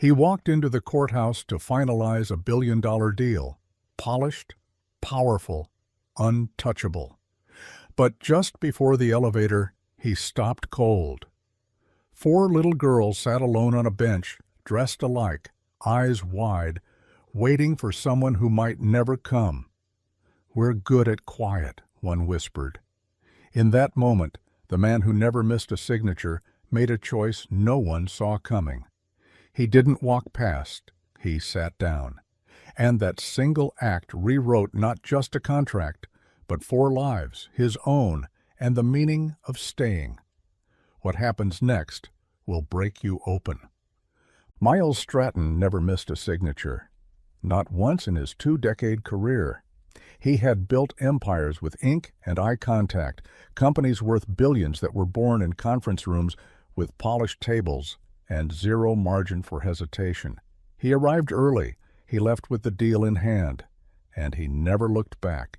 He walked into the courthouse to finalize a billion-dollar deal. Polished, powerful, untouchable. But just before the elevator, he stopped cold. 4 little girls sat alone on a bench, dressed alike, eyes wide, waiting for someone who might never come. "We're good at quiet," one whispered. In that moment, the man who never missed a signature made a choice no one saw coming. He didn't walk past, he sat down. And that single act rewrote not just a contract, but 4 lives, his own, and the meaning of staying. What happens next will break you open. Miles Stratton never missed a signature. Not once in his 2-decade career. He had built empires with ink and eye contact, companies worth billions that were born in conference rooms with polished tables and zero margin for hesitation. He arrived early, he left with the deal in hand, and he never looked back.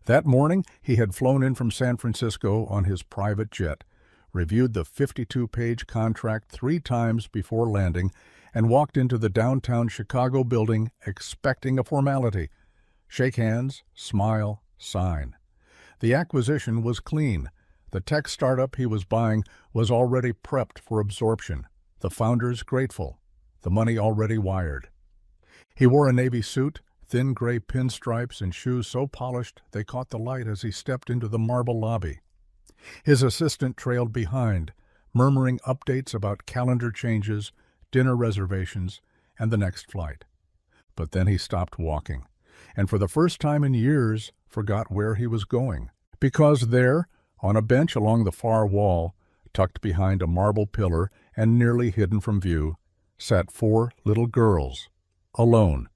That morning, he had flown in from San Francisco on his private jet, reviewed the 52-page contract 3 times before landing, and walked into the downtown Chicago building expecting a formality. Shake hands, smile, sign. The acquisition was clean. The tech startup he was buying was already prepped for absorption. The founders grateful. The money already wired. He wore a navy suit, thin gray pinstripes, and shoes so polished they caught the light as he stepped into the marble lobby. His assistant trailed behind, murmuring updates about calendar changes, dinner reservations, and the next flight. But then he stopped walking, and for the first time in years forgot where he was going. Because there, on a bench along the far wall, tucked behind a marble pillar and nearly hidden from view, sat 4 little girls, alone.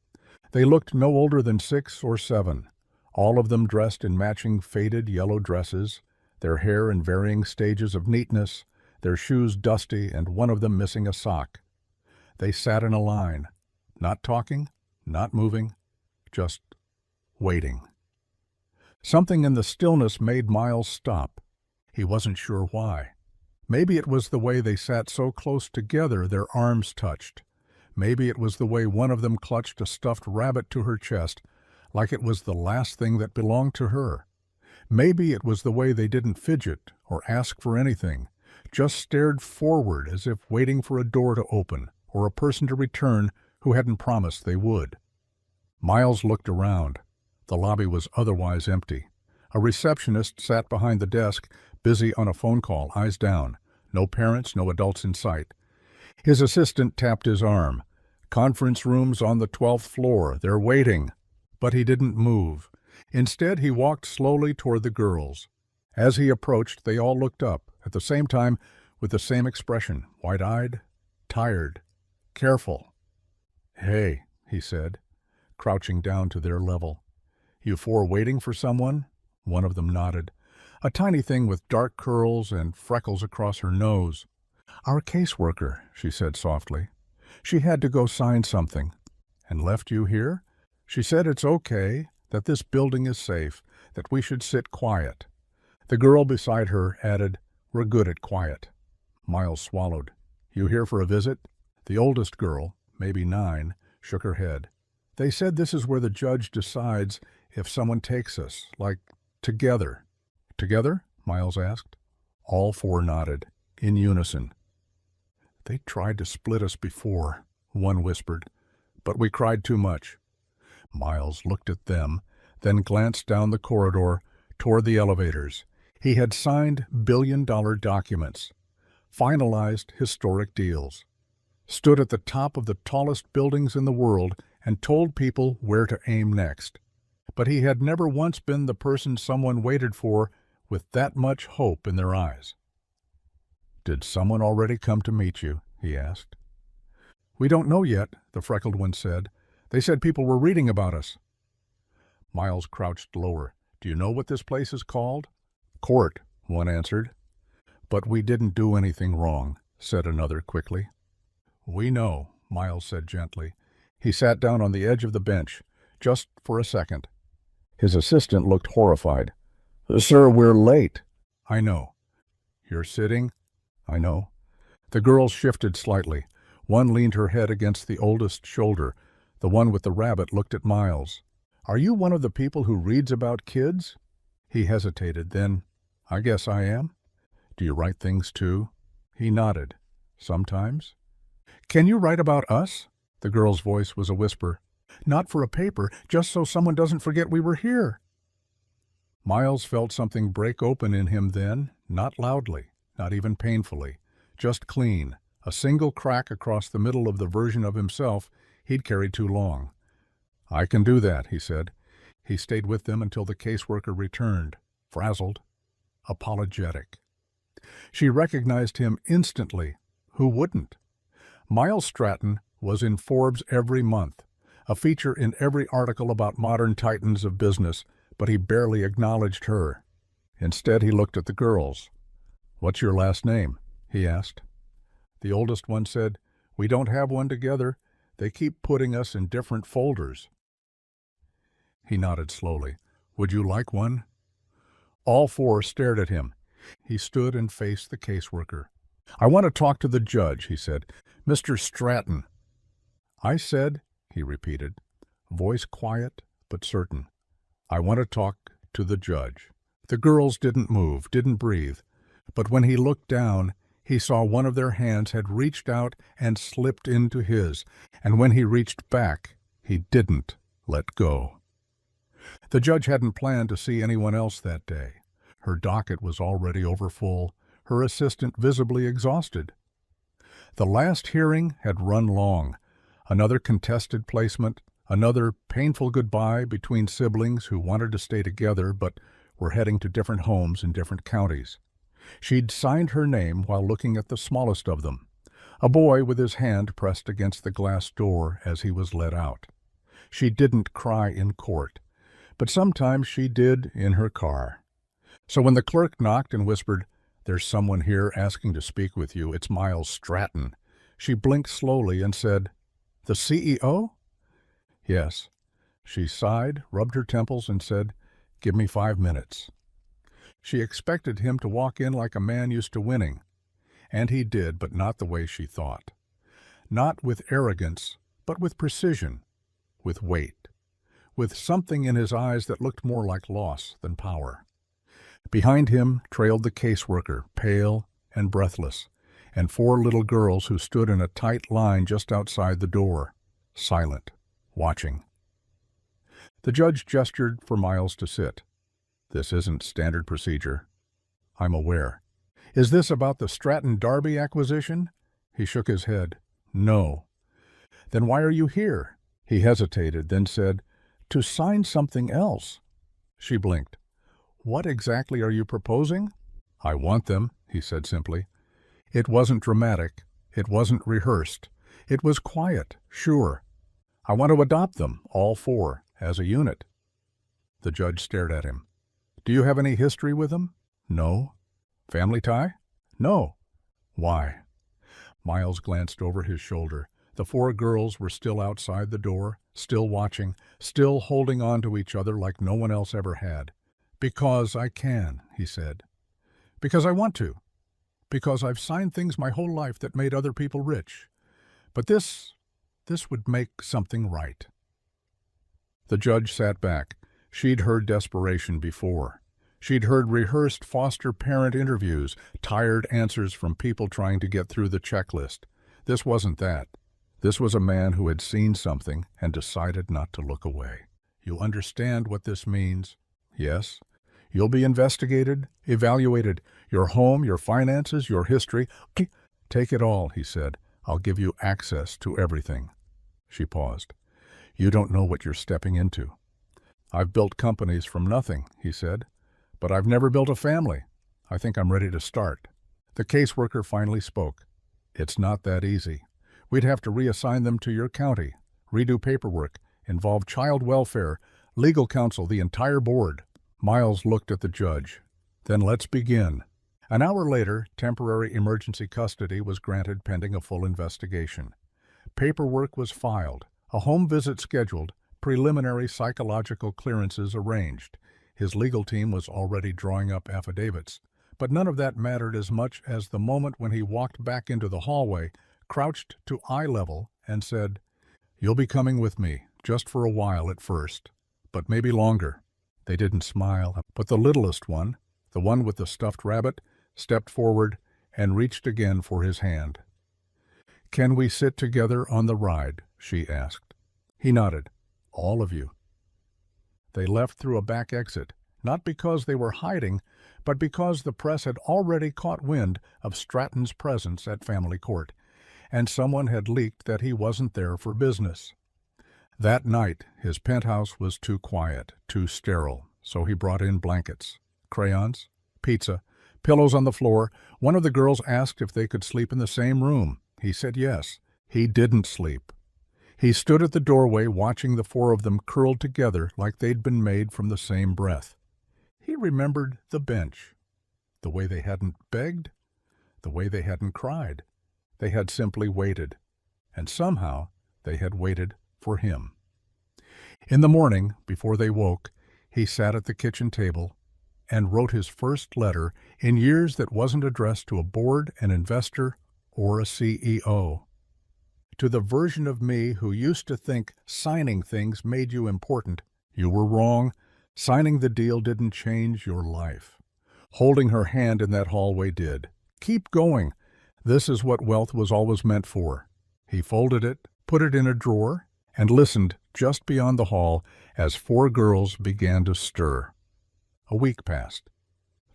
They looked no older than 6 or 7, all of them dressed in matching faded yellow dresses, their hair in varying stages of neatness, their shoes dusty and one of them missing a sock. They sat in a line, not talking, not moving, just waiting. Something in the stillness made Miles stop. He wasn't sure why. Maybe it was the way they sat so close together their arms touched. Maybe it was the way one of them clutched a stuffed rabbit to her chest, like it was the last thing that belonged to her. Maybe it was the way they didn't fidget or ask for anything, just stared forward as if waiting for a door to open or a person to return who hadn't promised they would. Miles looked around. The lobby was otherwise empty. A receptionist sat behind the desk, busy on a phone call, eyes down. No parents, no adults in sight. His assistant tapped his arm. "Conference room's on the 12th floor. They're waiting." But he didn't move. Instead, he walked slowly toward the girls. As he approached, they all looked up, at the same time, with the same expression, wide-eyed, tired, careful. "Hey," he said, crouching down to their level. "You 4 waiting for someone?" One of them nodded. A tiny thing with dark curls and freckles across her nose. "Our caseworker," she said softly. "She had to go sign something." "And left you here?" "She said it's okay, that this building is safe, that we should sit quiet." The girl beside her added, "We're good at quiet." Miles swallowed. "You here for a visit?" The oldest girl, maybe 9, shook her head. "They said this is where the judge decides if someone takes us, like, together." "Together?" Miles asked. All 4 nodded, in unison. "They tried to split us before," one whispered, "but we cried too much." Miles looked at them, then glanced down the corridor toward the elevators. He had signed billion-dollar documents, finalized historic deals, stood at the top of the tallest buildings in the world and told people where to aim next. But he had never once been the person someone waited for with that much hope in their eyes. "Did someone already come to meet you?" he asked. "We don't know yet," the freckled one said. "They said people were reading about us." Miles crouched lower. "Do you know what this place is called?" "Court," one answered. "But we didn't do anything wrong," said another quickly. "We know," Miles said gently. He sat down on the edge of the bench, just for a second. His assistant looked horrified. "Sir, we're late." "I know." "You're sitting?" "I know." The girls shifted slightly. One leaned her head against the oldest shoulder. The one with the rabbit looked at Miles. "Are you one of the people who reads about kids?" He hesitated, then, "I guess I am." "Do you write things too?" He nodded. "Sometimes." "Can you write about us?" The girl's voice was a whisper. "Not for a paper, just so someone doesn't forget we were here." Miles felt something break open in him then, not loudly, not even painfully, just clean, a single crack across the middle of the version of himself he'd carried too long. "I can do that," he said. He stayed with them until the caseworker returned, frazzled, apologetic. She recognized him instantly. Who wouldn't? Miles Stratton was in Forbes every month, a feature in every article about modern titans of business, but he barely acknowledged her. Instead, he looked at the girls. "What's your last name?" he asked. The oldest one said, "We don't have one together. They keep putting us in different folders." He nodded slowly. "Would you like one?" All four stared at him. He stood and faced the caseworker. "I want to talk to the judge," he said. "Mr. Stratton." "I said," he repeated, voice quiet but certain, "I want to talk to the judge." The girls didn't move, didn't breathe, but when he looked down, he saw one of their hands had reached out and slipped into his, and when he reached back, he didn't let go. The judge hadn't planned to see anyone else that day. Her docket was already overfull, her assistant visibly exhausted. The last hearing had run long. Another contested placement, another painful goodbye between siblings who wanted to stay together but were heading to different homes in different counties. She'd signed her name while looking at the smallest of them, a boy with his hand pressed against the glass door as he was let out. She didn't cry in court, but sometimes she did in her car. So when the clerk knocked and whispered, "There's someone here asking to speak with you. It's Miles Stratton," she blinked slowly and said, "The CEO?" "Yes." She sighed, rubbed her temples, and said, "Give me 5 minutes." She expected him to walk in like a man used to winning, and he did, but not the way she thought. Not with arrogance, but with precision, with weight, with something in his eyes that looked more like loss than power. Behind him trailed the caseworker, pale and breathless, and 4 little girls who stood in a tight line just outside the door, silent, watching. The judge gestured for Miles to sit. "This isn't standard procedure." "I'm aware." "Is this about the Stratton-Darby acquisition?" He shook his head. "No." "Then why are you here?" He hesitated, then said, "To sign something else." She blinked. "What exactly are you proposing?" "I want them," he said simply. It wasn't dramatic. It wasn't rehearsed. It was quiet, sure. "I want to adopt them, all 4, as a unit." The judge stared at him. "Do you have any history with them?" "No." "Family tie?" "No." "Why?" Miles glanced over his shoulder. The 4 girls were still outside the door, still watching, still holding on to each other like no one else ever had. "Because I can," he said. "Because I want to. Because I've signed things my whole life that made other people rich. But this would make something right." The judge sat back. She'd heard desperation before. She'd heard rehearsed foster parent interviews, tired answers from people trying to get through the checklist. This wasn't that. This was a man who had seen something and decided not to look away. "You understand what this means?" "Yes." "You'll be investigated, evaluated. Your home, your finances, your history." "Take it all," he said. "I'll give you access to everything." She paused. "You don't know what you're stepping into." "I've built companies from nothing," he said. "But I've never built a family. I think I'm ready to start." The caseworker finally spoke. "It's not that easy. We'd have to reassign them to your county, redo paperwork, involve child welfare, legal counsel, the entire board." Miles looked at the judge. "Then let's begin." An hour later, temporary emergency custody was granted pending a full investigation. Paperwork was filed, a home visit scheduled, preliminary psychological clearances arranged. His legal team was already drawing up affidavits. But none of that mattered as much as the moment when he walked back into the hallway, crouched to eye level, and said, "You'll be coming with me, just for a while at first, but maybe longer." They didn't smile, but the littlest one, the one with the stuffed rabbit, stepped forward and reached again for his hand. "Can we sit together on the ride?" she asked. He nodded. "All of you." They left through a back exit, not because they were hiding, but because the press had already caught wind of Stratton's presence at family court, and someone had leaked that he wasn't there for business. That night, his penthouse was too quiet, too sterile, so he brought in blankets, crayons, pizza, pillows on the floor. One of the girls asked if they could sleep in the same room. He said yes. He didn't sleep. He stood at the doorway watching the four of them curled together like they'd been made from the same breath. He remembered the bench, the way they hadn't begged, the way they hadn't cried. They had simply waited, and somehow they had waited for him. In the morning, before they woke, he sat at the kitchen table and wrote his first letter in years that wasn't addressed to a board, an investor, or a CEO. To the version of me who used to think signing things made you important, you were wrong. Signing the deal didn't change your life. Holding her hand in that hallway did. Keep going. This is what wealth was always meant for. He folded it, put it in a drawer, and listened just beyond the hall as four girls began to stir. A week passed,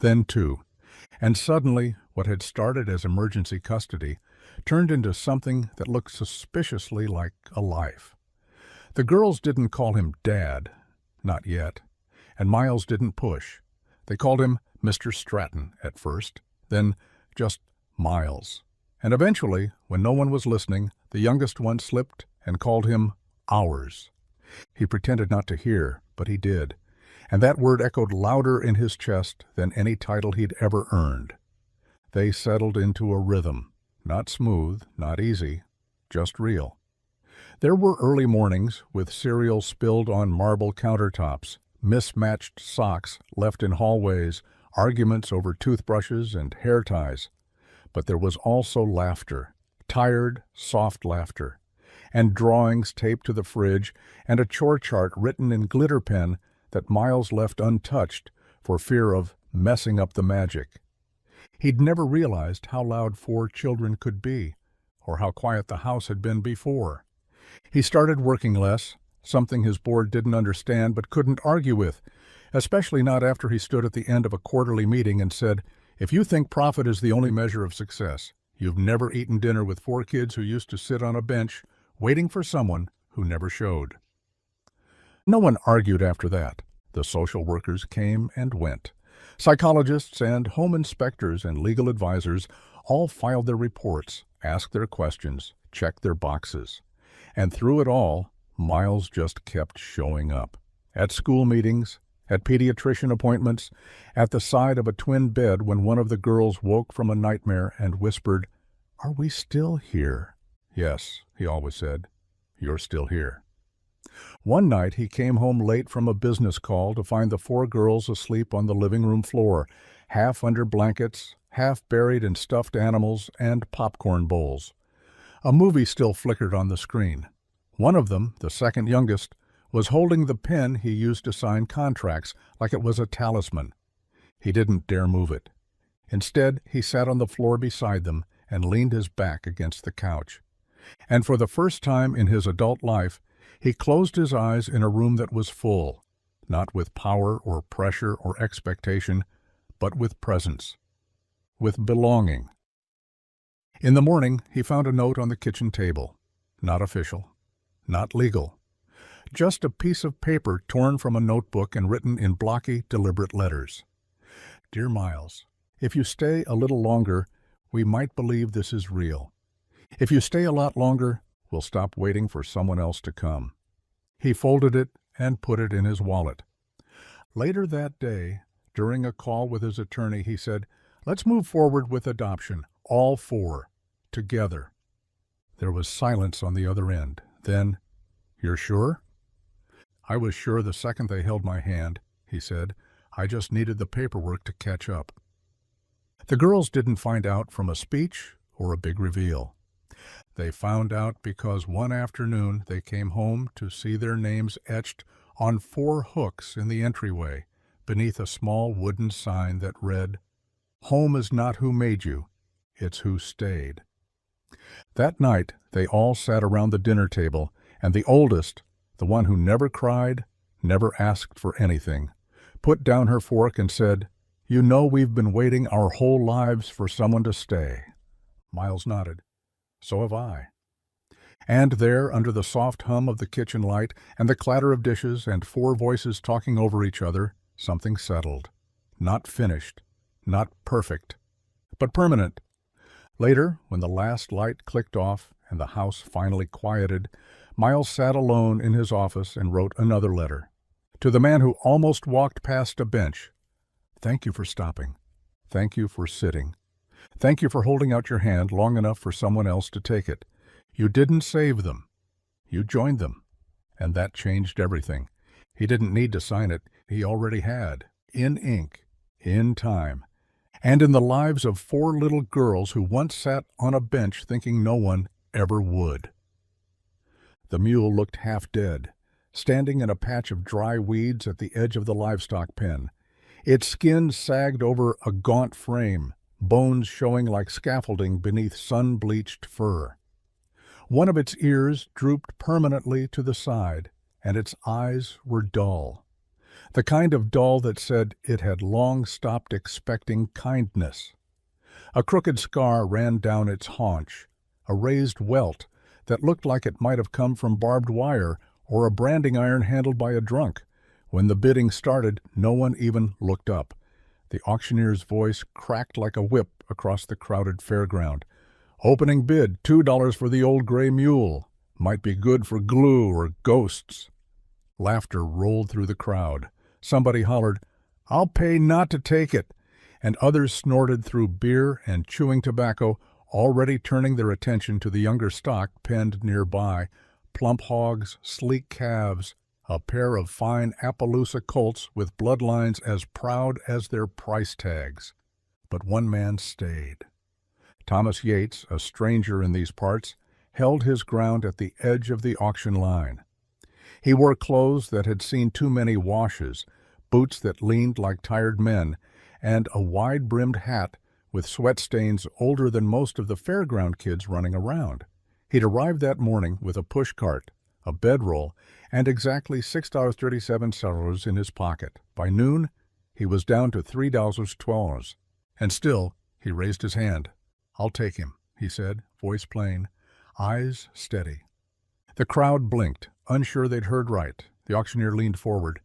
then two, and suddenly what had started as emergency custody turned into something that looked suspiciously like a life. The girls didn't call him Dad, not yet, and Miles didn't push. They called him Mr. Stratton at first, then just Miles. And eventually, when no one was listening, the youngest one slipped and called him Ours. He pretended not to hear, but he did, and that word echoed louder in his chest than any title he'd ever earned. They settled into a rhythm, not smooth, not easy, just real. There were early mornings with cereal spilled on marble countertops, mismatched socks left in hallways, arguments over toothbrushes and hair ties. But there was also laughter, tired, soft laughter, and drawings taped to the fridge, and a chore chart written in glitter pen that Miles left untouched for fear of messing up the magic. He'd never realized how loud four children could be, or how quiet the house had been before. He started working less, something his board didn't understand but couldn't argue with, especially not after he stood at the end of a quarterly meeting and said, "If you think profit is the only measure of success, you've never eaten dinner with four kids who used to sit on a bench waiting for someone who never showed." No one argued after that. The social workers came and went. Psychologists and home inspectors and legal advisors all filed their reports, asked their questions, checked their boxes. And through it all, Miles just kept showing up. At school meetings, at pediatrician appointments, at the side of a twin bed when one of the girls woke from a nightmare and whispered, "Are we still here?" "Yes," he always said, "you're still here." One night he came home late from a business call to find the four girls asleep on the living room floor, half under blankets, half buried in stuffed animals and popcorn bowls. A movie still flickered on the screen. One of them, the second youngest, was holding the pen he used to sign contracts like it was a talisman. He didn't dare move it. Instead, he sat on the floor beside them and leaned his back against the couch. And for the first time in his adult life, he closed his eyes in a room that was full, not with power or pressure or expectation, but with presence, with belonging. In the morning, he found a note on the kitchen table. Not official, not legal. Just a piece of paper torn from a notebook and written in blocky, deliberate letters. "Dear Miles, if you stay a little longer, we might believe this is real. If you stay a lot longer, we'll stop waiting for someone else to come." He folded it and put it in his wallet. Later that day, during a call with his attorney, he said, "Let's move forward with adoption, all four, together." There was silence on the other end. Then, "You're sure?" "I was sure the second they held my hand," he said. "I just needed the paperwork to catch up." The girls didn't find out from a speech or a big reveal. They found out because one afternoon they came home to see their names etched on 4 hooks in the entryway beneath a small wooden sign that read, "Home is not who made you, it's who stayed." That night they all sat around the dinner table, and the oldest, the one who never cried, never asked for anything, put down her fork and said, "You know we've been waiting our whole lives for someone to stay." Miles nodded. "So have I." And there, under the soft hum of the kitchen light and the clatter of dishes and 4 voices talking over each other, something settled. Not finished, not perfect, but permanent. Later, when the last light clicked off and the house finally quieted, Miles sat alone in his office and wrote another letter. To the man who almost walked past a bench. "Thank you for stopping. Thank you for sitting. Thank you for holding out your hand long enough for someone else to take it. You didn't save them. You joined them. And that changed everything." He didn't need to sign it. He already had. In ink. In time. And in the lives of 4 little girls who once sat on a bench thinking no one ever would. The mule looked half dead, standing in a patch of dry weeds at the edge of the livestock pen. Its skin sagged over a gaunt frame, bones showing like scaffolding beneath sun-bleached fur. One of its ears drooped permanently to the side, and its eyes were dull. The kind of dull that said it had long stopped expecting kindness. A crooked scar ran down its haunch, a raised welt that looked like it might have come from barbed wire or a branding iron handled by a drunk. When the bidding started, no one even looked up. The auctioneer's voice cracked like a whip across the crowded fairground. "Opening bid, $2 for the old gray mule. Might be good for glue or ghosts." Laughter rolled through the crowd. Somebody hollered, "I'll pay not to take it," and others snorted through beer and chewing tobacco, already turning their attention to the younger stock penned nearby, plump hogs, sleek calves, a pair of fine Appaloosa colts with bloodlines as proud as their price tags. But one man stayed. Thomas Yates, a stranger in these parts, held his ground at the edge of the auction line. He wore clothes that had seen too many washes, boots that leaned like tired men, and a wide-brimmed hat with sweat stains older than most of the fairground kids running around. He'd arrived that morning with a pushcart, a bedroll, and exactly $6.37 in his pocket. By noon, he was down to $3.12. And still, he raised his hand. "I'll take him," he said, voice plain, eyes steady. The crowd blinked, unsure they'd heard right. The auctioneer leaned forward.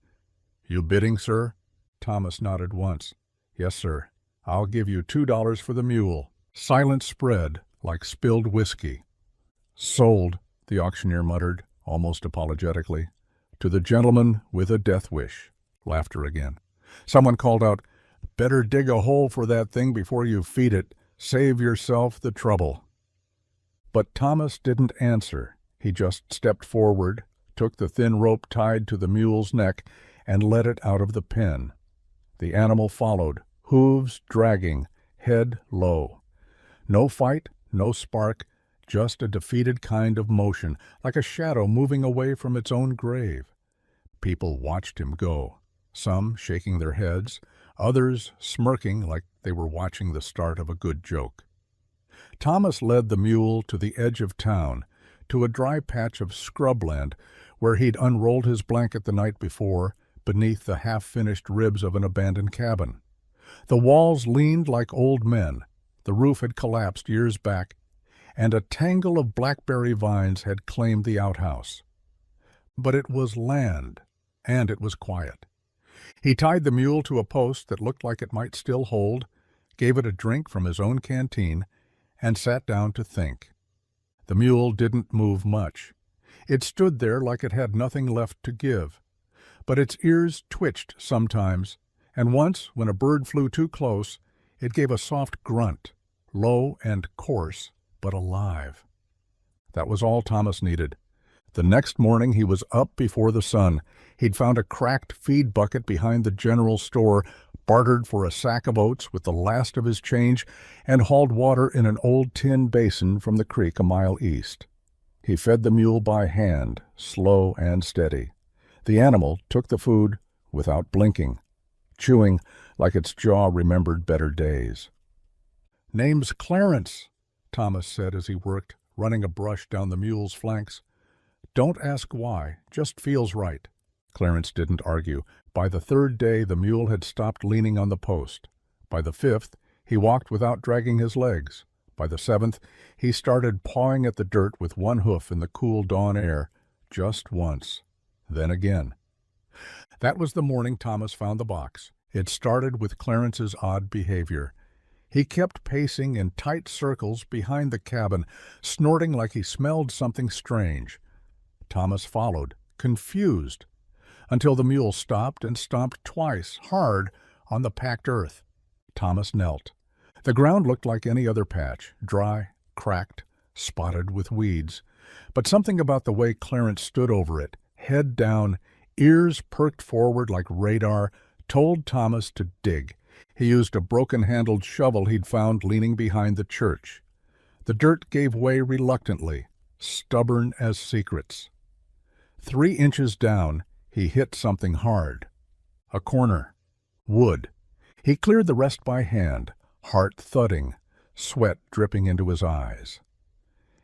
"You bidding, sir?" Thomas nodded once. "Yes, sir. I'll give you $2 for the mule." Silence spread like spilled whiskey. "Sold," the auctioneer muttered, almost apologetically. "To the gentleman with a death wish." Laughter again. Someone called out, "Better dig a hole for that thing before you feed it. Save yourself the trouble." But Thomas didn't answer. He just stepped forward, took the thin rope tied to the mule's neck, and led it out of the pen. The animal followed, hooves dragging, head low. No fight, no spark, just a defeated kind of motion, like a shadow moving away from its own grave. People watched him go, some shaking their heads, others smirking like they were watching the start of a good joke. Thomas led the mule to the edge of town, to a dry patch of scrubland where he'd unrolled his blanket the night before, beneath the half-finished ribs of an abandoned cabin. The walls leaned like old men, the roof had collapsed years back, and a tangle of blackberry vines had claimed the outhouse. But it was land, and it was quiet. He tied the mule to a post that looked like it might still hold, gave it a drink from his own canteen, and sat down to think. The mule didn't move much. It stood there like it had nothing left to give. But its ears twitched sometimes, and once, when a bird flew too close, it gave a soft grunt, low and coarse, but alive. That was all Thomas needed. The next morning he was up before the sun. He'd found a cracked feed bucket behind the general store, bartered for a sack of oats with the last of his change, and hauled water in an old tin basin from the creek a mile east. He fed the mule by hand, slow and steady. The animal took the food without blinking, chewing like its jaw remembered better days. "Name's Clarence," Thomas said as he worked, running a brush down the mule's flanks. "Don't ask why, just feels right." Clarence didn't argue. By the third day, the mule had stopped leaning on the post. By the fifth, he walked without dragging his legs. By the seventh, he started pawing at the dirt with one hoof in the cool dawn air, just once, then again. That was the morning Thomas found the box. It started with Clarence's odd behavior. He kept pacing in tight circles behind the cabin, snorting like he smelled something strange. Thomas followed, confused, until the mule stopped and stomped twice, hard, on the packed earth. Thomas knelt. The ground looked like any other patch, dry, cracked, spotted with weeds. But something about the way Clarence stood over it, head down, ears perked forward like radar, told Thomas to dig. He used a broken-handled shovel he'd found leaning behind the church. The dirt gave way reluctantly, stubborn as secrets. 3 inches down, he hit something hard. A corner. Wood. He cleared the rest by hand, heart thudding, sweat dripping into his eyes.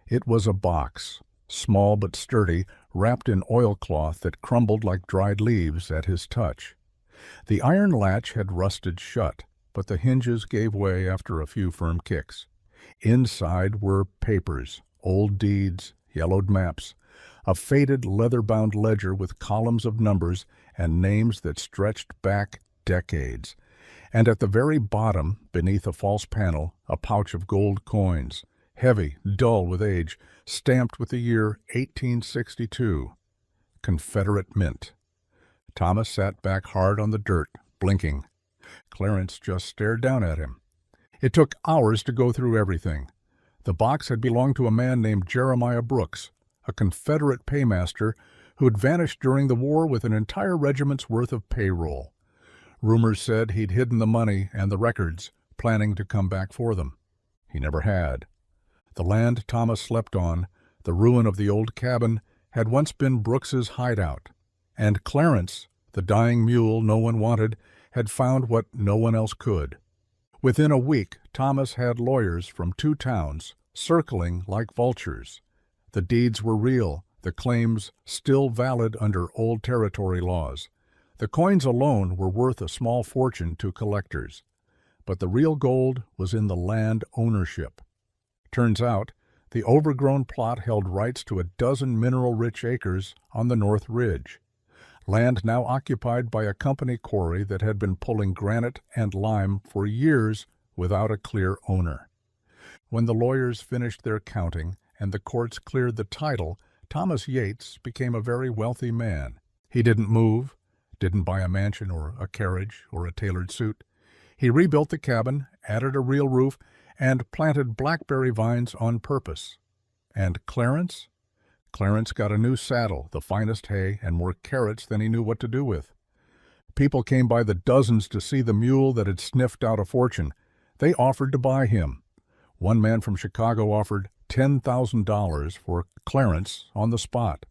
It was a box, small but sturdy, wrapped in oilcloth that crumbled like dried leaves at his touch. The iron latch had rusted shut, but the hinges gave way after a few firm kicks. Inside were papers, old deeds, yellowed maps, a faded leather-bound ledger with columns of numbers and names that stretched back decades. And at the very bottom, beneath a false panel, a pouch of gold coins, heavy, dull with age, stamped with the year 1862. Confederate Mint. Thomas sat back hard on the dirt, blinking. Clarence just stared down at him. It took hours to go through everything. The box had belonged to a man named Jeremiah Brooks, a Confederate paymaster who had vanished during the war with an entire regiment's worth of payroll. Rumors said he'd hidden the money and the records, planning to come back for them. He never had. The land Thomas slept on, the ruin of the old cabin, had once been Brooks's hideout. And Clarence, the dying mule no one wanted, had found what no one else could. Within a week, Thomas had lawyers from 2 towns, circling like vultures. The deeds were real, the claims still valid under old territory laws. The coins alone were worth a small fortune to collectors. But the real gold was in the land ownership. Turns out, the overgrown plot held rights to a dozen mineral-rich acres on the North Ridge. Land now occupied by a company quarry that had been pulling granite and lime for years without a clear owner. When the lawyers finished their counting and the courts cleared the title, Thomas Yates became a very wealthy man. He didn't move, didn't buy a mansion or a carriage or a tailored suit. He rebuilt the cabin, added a real roof, and planted blackberry vines on purpose. And Clarence? Clarence got a new saddle, the finest hay, and more carrots than he knew what to do with. People came by the dozens to see the mule that had sniffed out a fortune. They offered to buy him. One man from Chicago offered $10,000 for Clarence on the spot.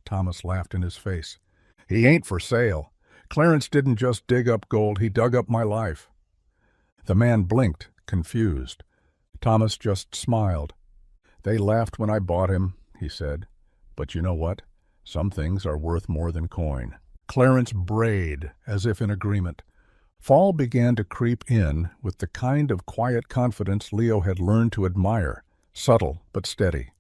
Thomas laughed in his face. "He ain't for sale. Clarence didn't just dig up gold, he dug up my life." The man blinked, confused. Thomas just smiled. "They laughed when I bought him," he said. "But you know what? Some things are worth more than coin." Clarence brayed, as if in agreement. Fall began to creep in with the kind of quiet confidence Leo had learned to admire, subtle but steady.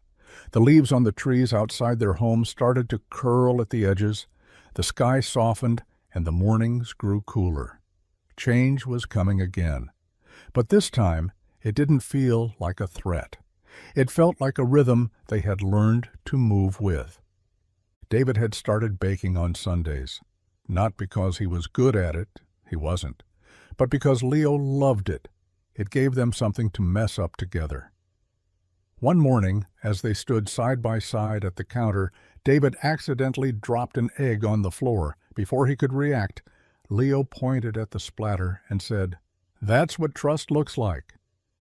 The leaves on the trees outside their home started to curl at the edges. The sky softened, and the mornings grew cooler. Change was coming again. But this time, it didn't feel like a threat. It felt like a rhythm they had learned to move with. David had started baking on Sundays, not because he was good at it, he wasn't, but because Leo loved it. It gave them something to mess up together. One morning, as they stood side by side at the counter, David accidentally dropped an egg on the floor. Before he could react, Leo pointed at the splatter and said, "That's what trust looks like."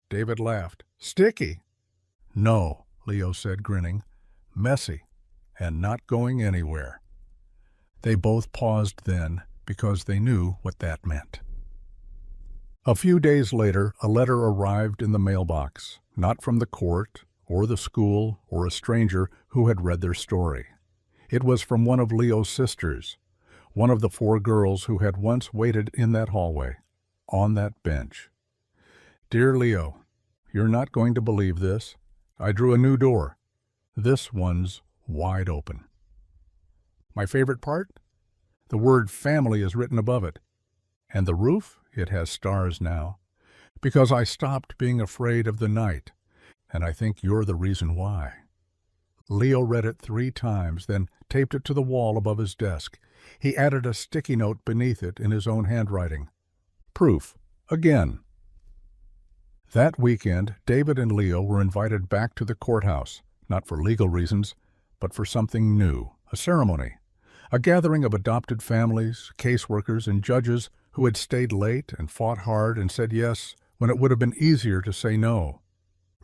David laughed. "Sticky." "No," Leo said, grinning. "Messy, and not going anywhere." They both paused then, because they knew what that meant. A few days later, a letter arrived in the mailbox, not from the court, or the school, or a stranger who had read their story. It was from one of Leo's sisters, one of the 4 girls who had once waited in that hallway, on that bench. "Dear Leo, you're not going to believe this. I drew a new door. This one's wide open." My favorite part? The word family is written above it. And the roof? It has stars now. Because I stopped being afraid of the night, and I think you're the reason why. Leo read it 3 times, then taped it to the wall above his desk. He added a sticky note beneath it in his own handwriting. Proof. Again. That weekend, David and Leo were invited back to the courthouse, not for legal reasons, but for something new, a ceremony. A gathering of adopted families, caseworkers, and judges who had stayed late and fought hard and said yes when it would have been easier to say no.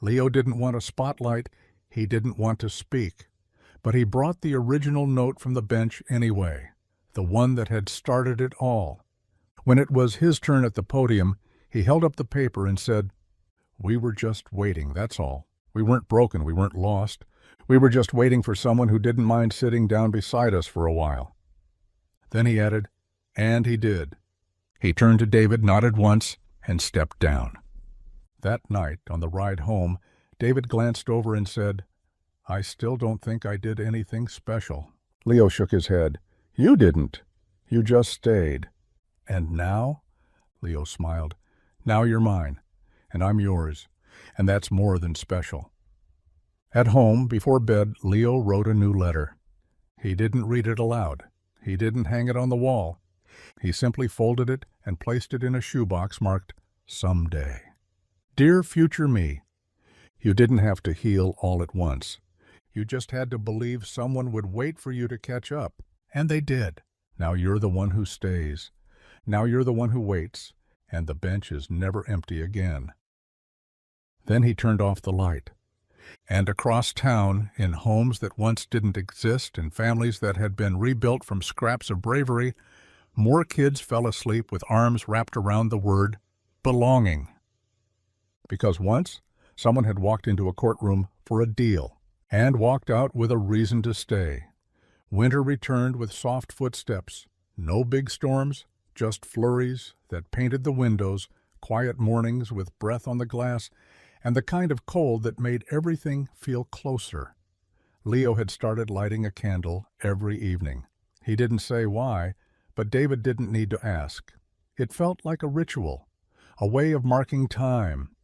Leo didn't want a spotlight, he didn't want to speak, but he brought the original note from the bench anyway, the one that had started it all. When it was his turn at the podium, he held up the paper and said, "We were just waiting, that's all. We weren't broken, we weren't lost. We were just waiting for someone who didn't mind sitting down beside us for a while." Then he added, "And he did." He turned to David, nodded once, and stepped down. That night, on the ride home, David glanced over and said, "I still don't think I did anything special." Leo shook his head. "You didn't. You just stayed." "And now?" Leo smiled. "Now you're mine, and I'm yours, and that's more than special." At home, before bed, Leo wrote a new letter. He didn't read it aloud. He didn't hang it on the wall. He simply folded it and placed it in a shoebox marked "Someday." Dear future me, you didn't have to heal all at once. You just had to believe someone would wait for you to catch up, and they did. Now you're the one who stays. Now you're the one who waits, and the bench is never empty again. Then he turned off the light. And across town, in homes that once didn't exist and families that had been rebuilt from scraps of bravery, more kids fell asleep with arms wrapped around the word belonging. Because once, someone had walked into a courtroom for a deal and walked out with a reason to stay. Winter returned with soft footsteps, no big storms, just flurries that painted the windows, quiet mornings with breath on the glass, and the kind of cold that made everything feel closer. Leo had started lighting a candle every evening. He didn't say why, but David didn't need to ask. It felt like a ritual, a way of marking time,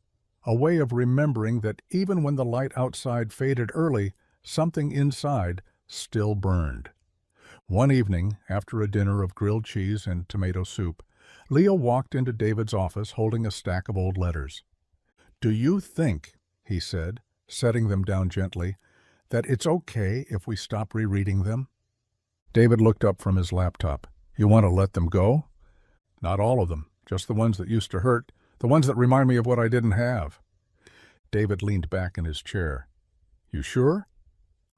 a way of remembering that even when the light outside faded early, something inside still burned. One evening, after a dinner of grilled cheese and tomato soup, Leo walked into David's office holding a stack of old letters. "Do you think," he said, setting them down gently, "that it's okay if we stop rereading them?" David looked up from his laptop. "You want to let them go?" "Not all of them, just the ones that used to hurt, the ones that remind me of what I didn't have." David leaned back in his chair. "You sure?"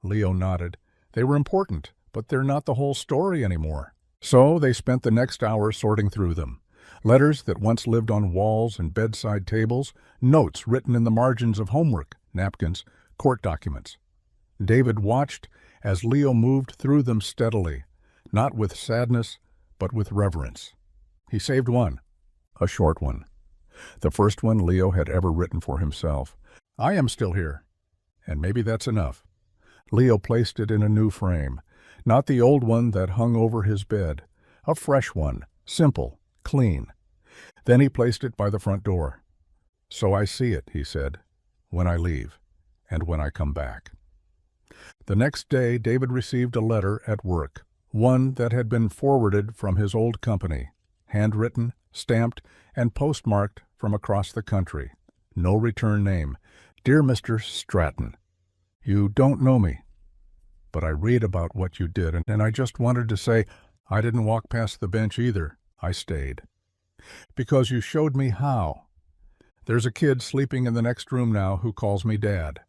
Leo nodded. "They were important, but they're not the whole story anymore." So they spent the next hour sorting through them. Letters that once lived on walls and bedside tables, notes written in the margins of homework, napkins, court documents. David watched as Leo moved through them steadily, not with sadness, but with reverence. He saved one, a short one. The first one Leo had ever written for himself. "I am still here, and maybe that's enough." Leo placed it in a new frame, not the old one that hung over his bed, a fresh one, simple, clean. Then he placed it by the front door. "So I see it," he said, "when I leave, and when I come back." The next day, David received a letter at work, one that had been forwarded from his old company, handwritten, stamped, and postmarked from across the country. No return name. "Dear Mr. Stratton, you don't know me, but I read about what you did, and I just wanted to say I didn't walk past the bench either. I stayed. Because you showed me how. There's a kid sleeping in the next room now who calls me Dad.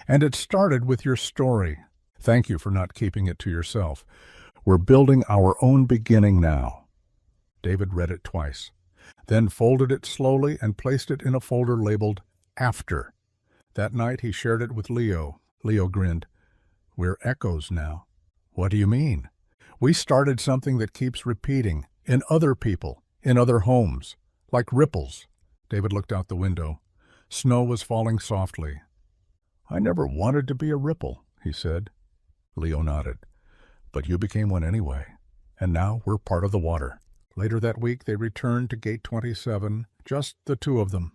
And it started with your story. Thank you for not keeping it to yourself. We're building our own beginning now." David read it twice, then folded it slowly and placed it in a folder labeled After. That night he shared it with Leo. Leo grinned. "We're echoes now." "What do you mean?" "We started something that keeps repeating, in other people, in other homes, like ripples." David looked out the window. Snow was falling softly. "I never wanted to be a ripple," he said. Leo nodded. "But you became one anyway, and now we're part of the water." Later that week they returned to Gate 27, just the two of them.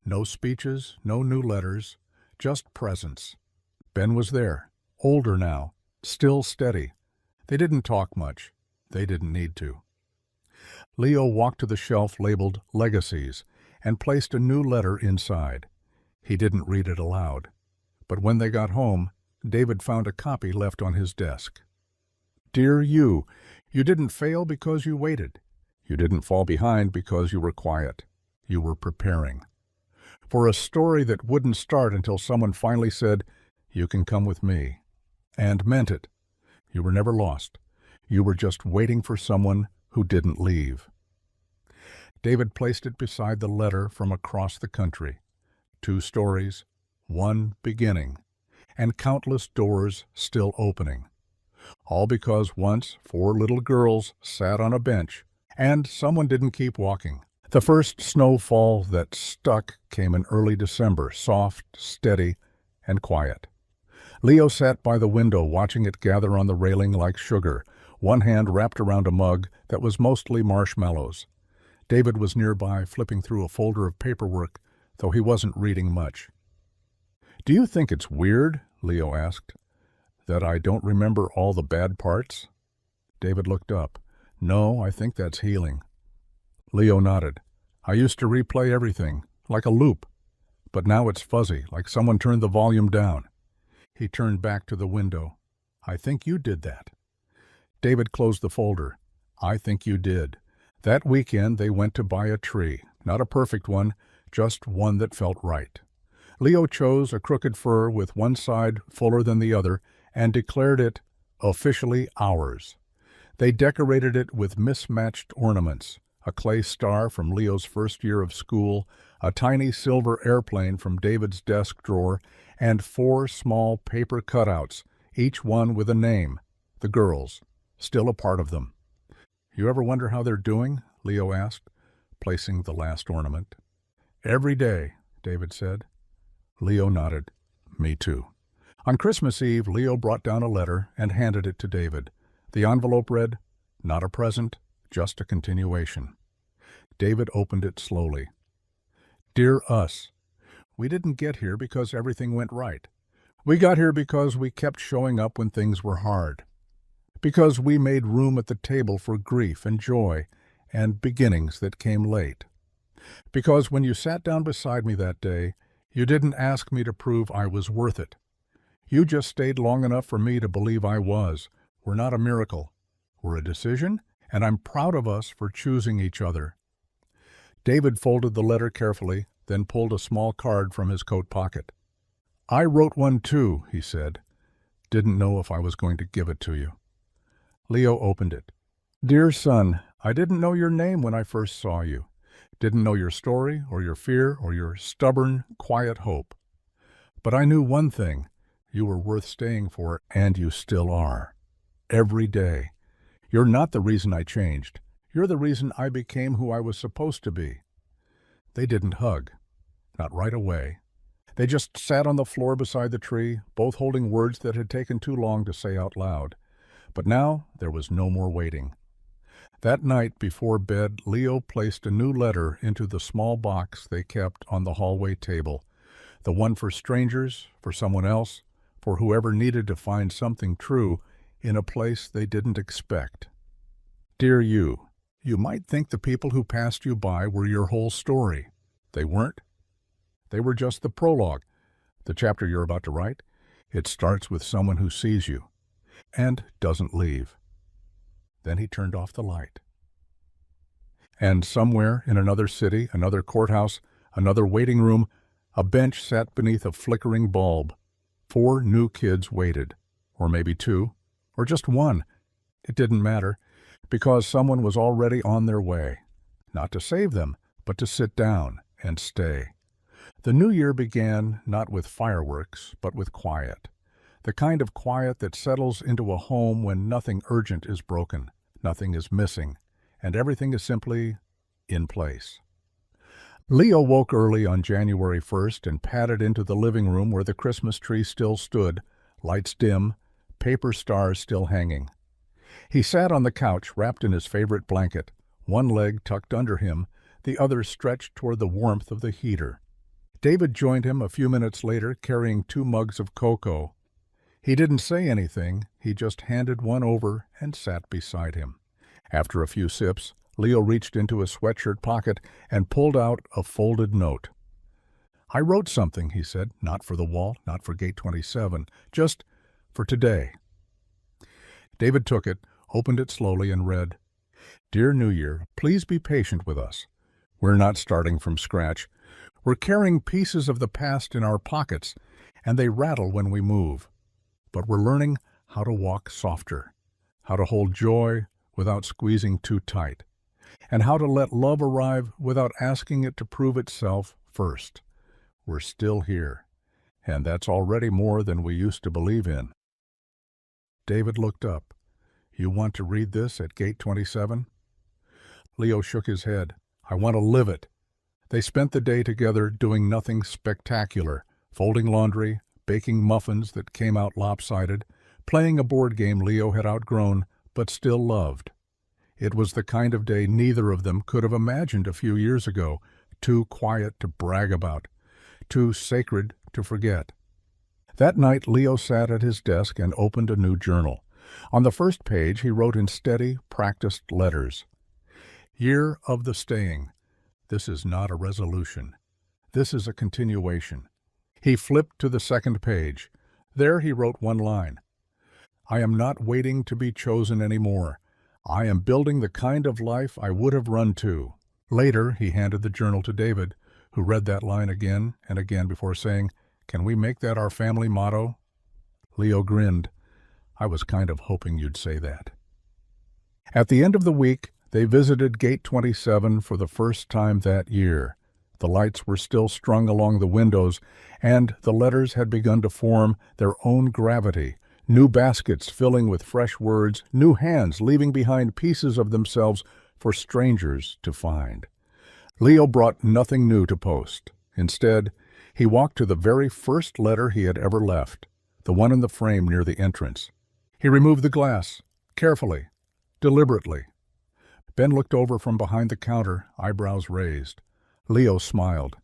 No speeches, no new letters, just presence. Ben was there, older now, still steady. They didn't talk much. They didn't need to. Leo walked to the shelf labeled Legacies and placed a new letter inside. He didn't read it aloud. But when they got home, David found a copy left on his desk. "Dear you, you didn't fail because you waited. You didn't fall behind because you were quiet. You were preparing. For a story that wouldn't start until someone finally said, 'You can come with me,' and meant it. You were never lost. You were just waiting for someone who didn't leave." David placed it beside the letter from across the country. 2 stories, 1 beginning, and countless doors still opening. All because once 4 little girls sat on a bench, and someone didn't keep walking. The first snowfall that stuck came in early December, soft, steady, and quiet. Leo sat by the window watching it gather on the railing like sugar, one hand wrapped around a mug that was mostly marshmallows. David was nearby, flipping through a folder of paperwork, though he wasn't reading much. "Do you think it's weird," Leo asked, "that I don't remember all the bad parts?" David looked up. "No, I think that's healing." Leo nodded. "I used to replay everything, like a loop. But now it's fuzzy, like someone turned the volume down." He turned back to the window. "I think you did that." David closed the folder. "I think you did. That weekend they went to buy a tree. Not a perfect one, just one that felt right. Leo chose a crooked fir with one side fuller than the other and declared it officially ours. They decorated it with mismatched ornaments, a clay star from Leo's first year of school, a tiny silver airplane from David's desk drawer, and 4 small paper cutouts, each one with a name, the girls, still a part of them. "You ever wonder how they're doing?" Leo asked, placing the last ornament. "Every day," David said. Leo nodded. "Me too." On Christmas Eve, Leo brought down a letter and handed it to David. The envelope read, "Not a present, just a continuation." David opened it slowly. "Dear us, we didn't get here because everything went right. We got here because we kept showing up when things were hard. Because we made room at the table for grief and joy and beginnings that came late. Because when you sat down beside me that day, you didn't ask me to prove I was worth it. You just stayed long enough for me to believe I was. We're not a miracle. We're a decision, and I'm proud of us for choosing each other." David folded the letter carefully, then pulled a small card from his coat pocket. "I wrote one too," he said. "Didn't know if I was going to give it to you." Leo opened it. "Dear son, I didn't know your name when I first saw you. Didn't know your story or your fear or your stubborn, quiet hope. But I knew one thing. You were worth staying for, and you still are. Every day. You're not the reason I changed. You're the reason I became who I was supposed to be." They didn't hug. Not right away. They just sat on the floor beside the tree, both holding words that had taken too long to say out loud. But now there was no more waiting. That night before bed, Leo placed a new letter into the small box they kept on the hallway table. The one for strangers, for someone else, for whoever needed to find something true in a place they didn't expect. "Dear you, you might think the people who passed you by were your whole story. They weren't. They were just the prologue. The chapter you're about to write, it starts with someone who sees you and doesn't leave." Then he turned off the light. And somewhere in another city, another courthouse, another waiting room, a bench sat beneath a flickering bulb. 4 new kids waited, or maybe 2, or just 1. It didn't matter, because someone was already on their way, not to save them, but to sit down and stay. The new year began not with fireworks, but with quiet. The kind of quiet that settles into a home when nothing urgent is broken, nothing is missing, and everything is simply in place. Leo woke early on January 1st and padded into the living room where the Christmas tree still stood, lights dim, paper stars still hanging. He sat on the couch wrapped in his favorite blanket, one leg tucked under him, the other stretched toward the warmth of the heater. David joined him a few minutes later carrying 2 mugs of cocoa. He didn't say anything, he just handed one over and sat beside him. After a few sips, Leo reached into his sweatshirt pocket and pulled out a folded note. "I wrote something," he said, "not for the wall, not for Gate 27, just for today." David took it, opened it slowly, and read, "Dear New Year, please be patient with us. We're not starting from scratch. We're carrying pieces of the past in our pockets, and they rattle when we move. But we're learning how to walk softer, how to hold joy without squeezing too tight, and how to let love arrive without asking it to prove itself first. We're still here, and that's already more than we used to believe in." David looked up. "You want to read this at Gate 27? Leo shook his head. "I want to live it." They spent the day together doing nothing spectacular, folding laundry, baking muffins that came out lopsided, playing a board game Leo had outgrown but still loved. It was the kind of day neither of them could have imagined a few years ago, too quiet to brag about, too sacred to forget. That night Leo sat at his desk and opened a new journal. On the first page he wrote in steady, practiced letters, "Year of the staying. This is not a resolution. This is a continuation." He flipped to the second page. There he wrote one line, "I am not waiting to be chosen anymore. I am building the kind of life I would have run to." Later he handed the journal to David, who read that line again and again before saying, "Can we make that our family motto?" Leo grinned. "I was kind of hoping you'd say that." At the end of the week, they visited Gate 27 for the first time that year. The lights were still strung along the windows, and the letters had begun to form their own gravity, new baskets filling with fresh words, new hands leaving behind pieces of themselves for strangers to find. Leo brought nothing new to post. Instead, he walked to the very first letter he had ever left, the one in the frame near the entrance. He removed the glass, carefully, deliberately. Ben looked over from behind the counter, eyebrows raised. Leo smiled.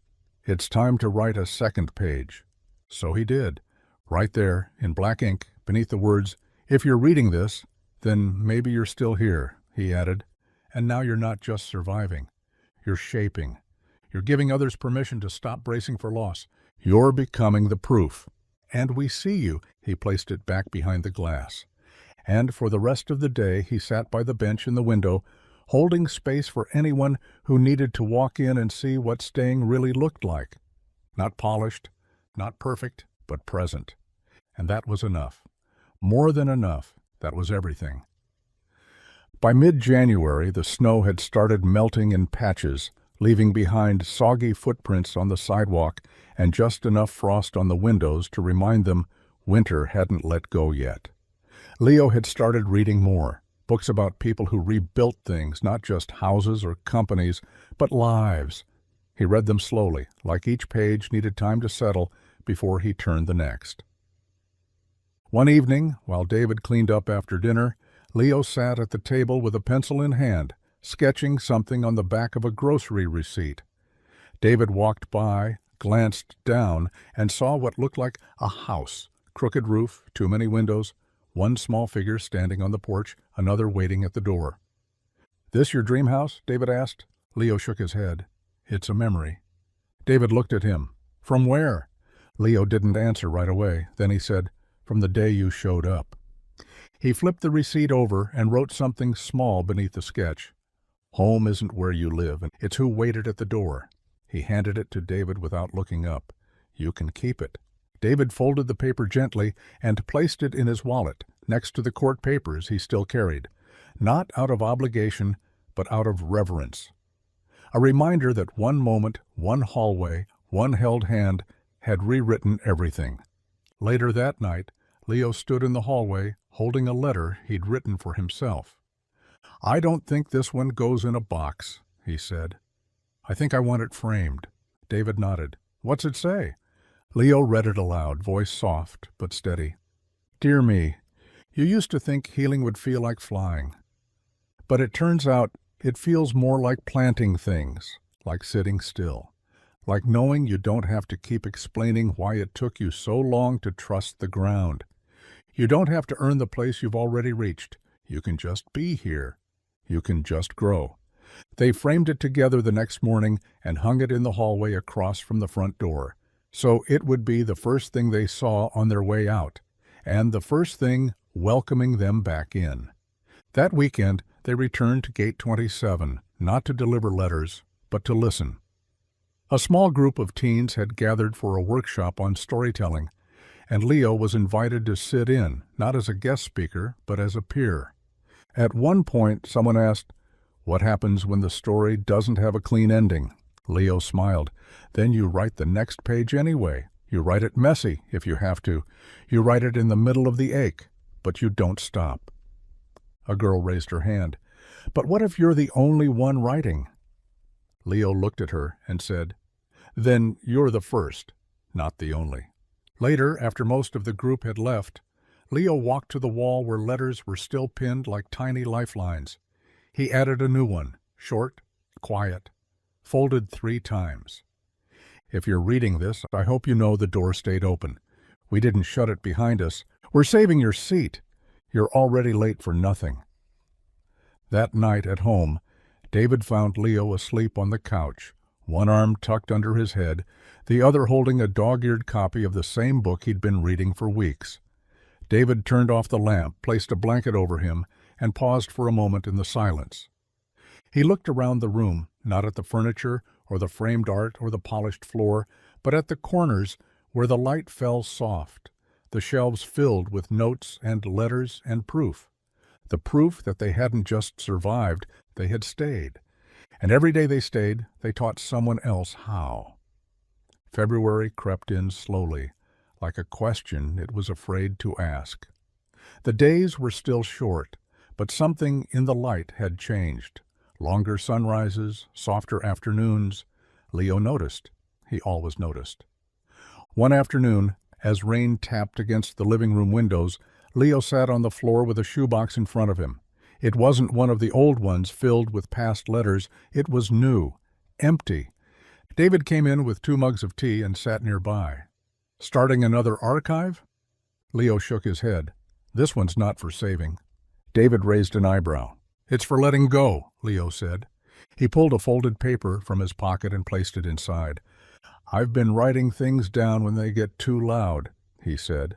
"It's time to write a second page." So he did. Right there, in black ink, beneath the words, "If you're reading this, then maybe you're still here," he added. "And now you're not just surviving. You're shaping. You're giving others permission to stop bracing for loss. You're becoming the proof. And we see you." He placed it back behind the glass. And for the rest of the day he sat by the bench in the window, holding space for anyone who needed to walk in and see what staying really looked like. Not polished, not perfect, but present. And that was enough. More than enough. That was everything. By mid-January, the snow had started melting in patches, leaving behind soggy footprints on the sidewalk and just enough frost on the windows to remind them winter hadn't let go yet. Leo had started reading more. Books about people who rebuilt things, not just houses or companies, but lives. He read them slowly, like each page needed time to settle before he turned the next. One evening, while David cleaned up after dinner, Leo sat at the table with a pencil in hand, sketching something on the back of a grocery receipt. David walked by, glanced down, and saw what looked like a house. Crooked roof, too many windows, one small figure standing on the porch, another waiting at the door. "This your dream house?" David asked. Leo shook his head. "It's a memory." David looked at him. "From where?" Leo didn't answer right away. Then he said, "From the day you showed up." He flipped the receipt over and wrote something small beneath the sketch. Home isn't where you live, and it's who waited at the door. He handed it to David without looking up. You can keep it. David folded the paper gently and placed it in his wallet, next to the court papers he still carried, not out of obligation, but out of reverence. A reminder that one moment, one hallway, one held hand had rewritten everything. Later that night, Leo stood in the hallway holding a letter he'd written for himself. "I don't think this one goes in a box," he said. "I think I want it framed." David nodded. "What's it say?" Leo read it aloud, voice soft but steady. "Dear me, you used to think healing would feel like flying. But it turns out it feels more like planting things, like sitting still, like knowing you don't have to keep explaining why it took you so long to trust the ground. You don't have to earn the place you've already reached. You can just be here. You can just grow." They framed it together the next morning and hung it in the hallway across from the front door, so it would be the first thing they saw on their way out, and the first thing welcoming them back in. That weekend, they returned to Gate 27, not to deliver letters, but to listen. A small group of teens had gathered for a workshop on storytelling, and Leo was invited to sit in, not as a guest speaker, but as a peer. At one point, someone asked, "What happens when the story doesn't have a clean ending?" Leo smiled. "Then you write the next page anyway. You write it messy, if you have to. You write it in the middle of the ache, but you don't stop." A girl raised her hand. "But what if you're the only one writing?" Leo looked at her and said, "Then you're the first, not the only." Later, after most of the group had left, Leo walked to the wall where letters were still pinned like tiny lifelines. He added a new one, short, quiet, folded 3 times. "If you're reading this, I hope you know the door stayed open. We didn't shut it behind us. We're saving your seat. You're already late for nothing." That night at home, David found Leo asleep on the couch, one arm tucked under his head, the other holding a dog-eared copy of the same book he'd been reading for weeks. David turned off the lamp, placed a blanket over him, and paused for a moment in the silence. He looked around the room, not at the furniture or the framed art or the polished floor, but at the corners where the light fell soft, the shelves filled with notes and letters and proof. The proof that they hadn't just survived, they had stayed. And every day they stayed, they taught someone else how. February crept in slowly, like a question it was afraid to ask. The days were still short, but something in the light had changed. Longer sunrises, softer afternoons. Leo noticed. He always noticed. One afternoon, as rain tapped against the living room windows, Leo sat on the floor with a shoebox in front of him. It wasn't one of the old ones filled with past letters. It was new, empty. David came in with 2 mugs of tea and sat nearby. "Starting another archive?" Leo shook his head. "This one's not for saving." David raised an eyebrow. "It's for letting go," Leo said. He pulled a folded paper from his pocket and placed it inside. "I've been writing things down when they get too loud," he said.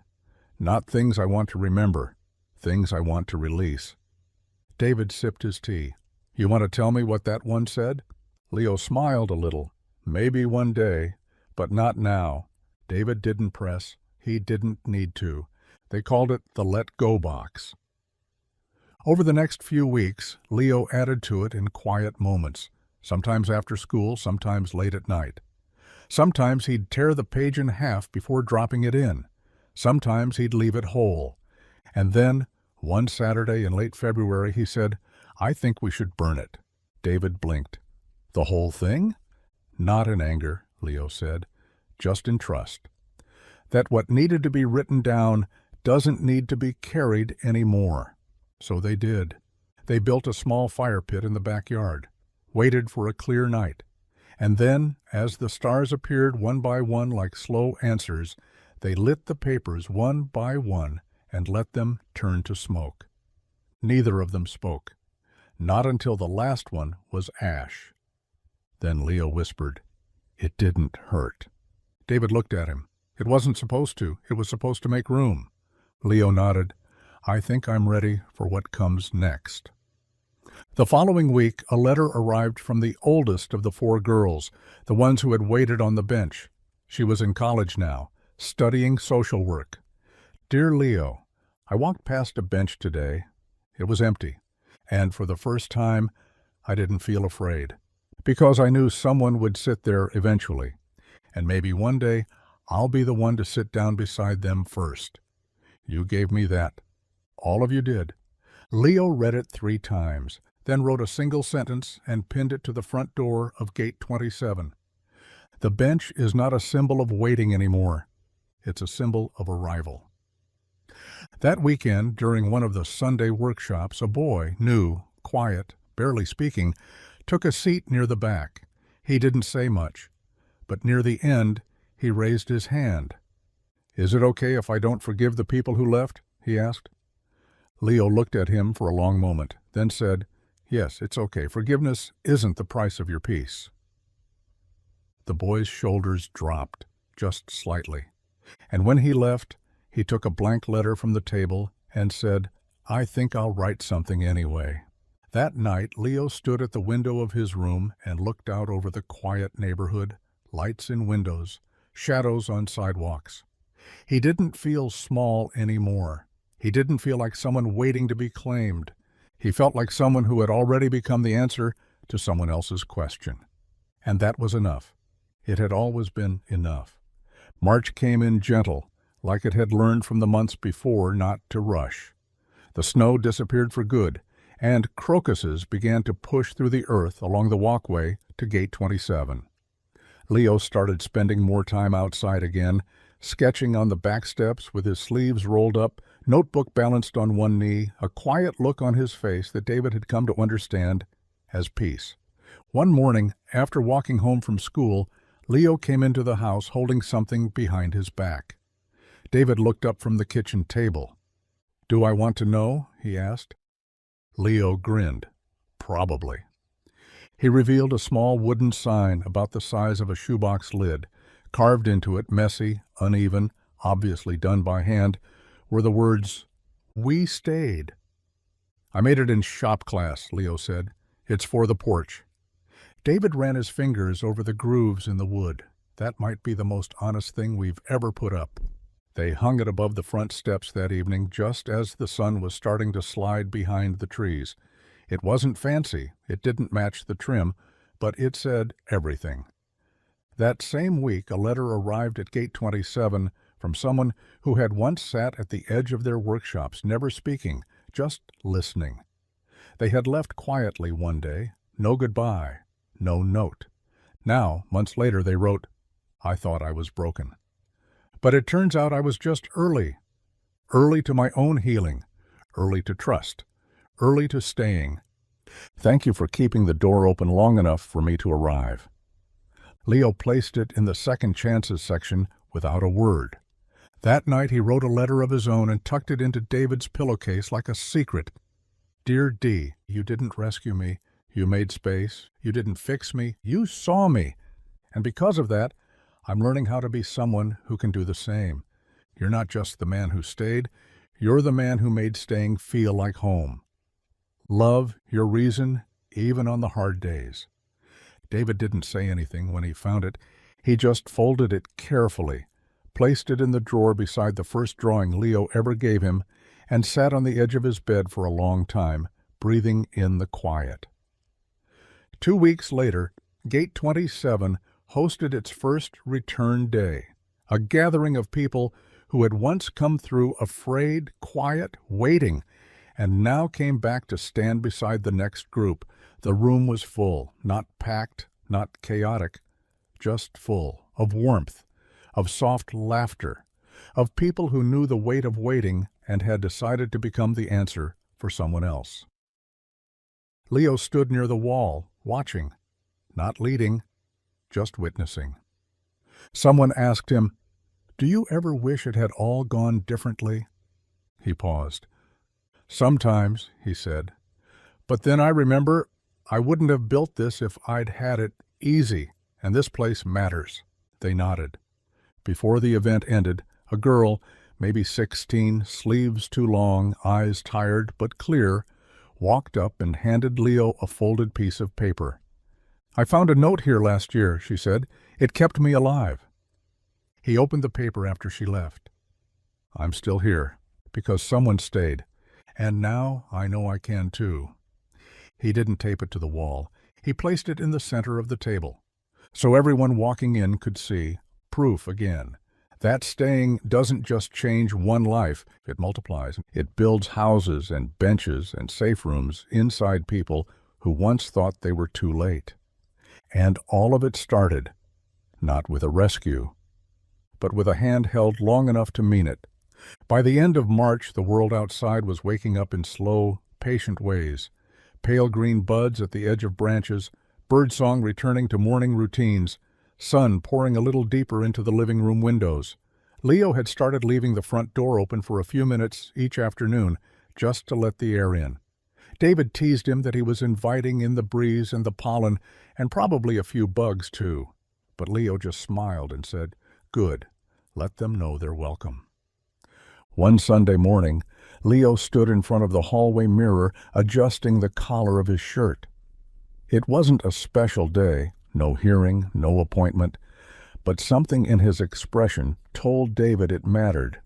"Not things I want to remember, things I want to release." David sipped his tea. "You want to tell me what that one said?" Leo smiled a little. "Maybe one day, but not now." David didn't press. He didn't need to. They called it the Let Go box. Over the next few weeks, Leo added to it in quiet moments, sometimes after school, sometimes late at night. Sometimes he'd tear the page in half before dropping it in. Sometimes he'd leave it whole. And then, one Saturday in late February, he said, "I think we should burn it." David blinked. "The whole thing?" "Not in anger," Leo said, "just in trust. That what needed to be written down doesn't need to be carried anymore." So they did. They built a small fire pit in the backyard, waited for a clear night, and then, as the stars appeared one by one like slow answers, they lit the papers one by one and let them turn to smoke. Neither of them spoke, not until the last one was ash. Then Leo whispered, "It didn't hurt." David looked at him. "It wasn't supposed to. It was supposed to make room." Leo nodded. "I think I'm ready for what comes next." The following week, a letter arrived from the oldest of the four girls, the ones who had waited on the bench. She was in college now, studying social work. Dear Leo, I walked past a bench today. It was empty, and for the first time, I didn't feel afraid, because I knew someone would sit there eventually, and maybe one day I'll be the one to sit down beside them first. You gave me that. All of you did. Leo read it 3 times, then wrote a single sentence and pinned it to the front door of Gate 27. The bench is not a symbol of waiting anymore. It's a symbol of arrival. That weekend, during one of the Sunday workshops, a boy, new, quiet, barely speaking, took a seat near the back. He didn't say much, but near the end, he raised his hand. "Is it okay if I don't forgive the people who left?" he asked. Leo looked at him for a long moment, then said, "Yes, it's okay. Forgiveness isn't the price of your peace." The boy's shoulders dropped, just slightly, and when he left, he took a blank letter from the table and said, "I think I'll write something anyway." That night, Leo stood at the window of his room and looked out over the quiet neighborhood, lights in windows, shadows on sidewalks. He didn't feel small anymore. He didn't feel like someone waiting to be claimed. He felt like someone who had already become the answer to someone else's question. And that was enough. It had always been enough. March came in gentle, like it had learned from the months before not to rush. The snow disappeared for good, and crocuses began to push through the earth along the walkway to Gate 27. Leo started spending more time outside again, sketching on the back steps with his sleeves rolled up, notebook balanced on one knee, a quiet look on his face that David had come to understand as peace. One morning, after walking home from school, Leo came into the house holding something behind his back. David looked up from the kitchen table. "Do I want to know?" he asked. Leo grinned. "Probably." He revealed a small wooden sign about the size of a shoebox lid. Carved into it, messy, uneven, obviously done by hand, were the words, "We stayed." "I made it in shop class," Leo said. "It's for the porch." David ran his fingers over the grooves in the wood. "That might be the most honest thing we've ever put up." They hung it above the front steps that evening, just as the sun was starting to slide behind the trees. It wasn't fancy, it didn't match the trim, but it said everything. That same week, a letter arrived at Gate 27 from someone who had once sat at the edge of their workshops, never speaking, just listening. They had left quietly one day, no goodbye, no note. Now, months later, they wrote, "I thought I was broken. But it turns out I was just early. Early to my own healing, early to trust, early to staying. Thank you for keeping the door open long enough for me to arrive." Leo placed it in the second chances section without a word. That night he wrote a letter of his own and tucked it into David's pillowcase like a secret. "Dear D, you didn't rescue me. You made space. You didn't fix me. You saw me. And because of that, I'm learning how to be someone who can do the same. You're not just the man who stayed. You're the man who made staying feel like home. Love, your reason, even on the hard days." David didn't say anything when he found it. He just folded it carefully, placed it in the drawer beside the first drawing Leo ever gave him, and sat on the edge of his bed for a long time, breathing in the quiet. 2 weeks later, Gate 27 hosted its first return day, a gathering of people who had once come through afraid, quiet, waiting, and now came back to stand beside the next group. The room was full, not packed, not chaotic, just full of warmth, of soft laughter, of people who knew the weight of waiting and had decided to become the answer for someone else. Leo stood near the wall, watching, not leading, just witnessing. Someone asked him, "Do you ever wish it had all gone differently?" He paused. "Sometimes," he said. "But then I remember I wouldn't have built this if I'd had it easy, and this place matters." They nodded. Before the event ended, a girl, maybe 16, sleeves too long, eyes tired but clear, walked up and handed Leo a folded piece of paper. "I found a note here last year," she said. "It kept me alive." He opened the paper after she left. "I'm still here, because someone stayed, and now I know I can too." He didn't tape it to the wall. He placed it in the center of the table, so everyone walking in could see, proof again. That staying doesn't just change one life, it multiplies. It builds houses and benches and safe rooms inside people who once thought they were too late. And all of it started, not with a rescue, but with a hand held long enough to mean it. By the end of March, the world outside was waking up in slow, patient ways. Pale green buds at the edge of branches, birdsong returning to morning routines, sun pouring a little deeper into the living room windows. Leo had started leaving the front door open for a few minutes each afternoon, just to let the air in. David teased him that he was inviting in the breeze and the pollen, and probably a few bugs too. But Leo just smiled and said, "Good, let them know they're welcome." One Sunday morning, Leo stood in front of the hallway mirror, adjusting the collar of his shirt. It wasn't a special day, no hearing, no appointment, but something in his expression told David it mattered.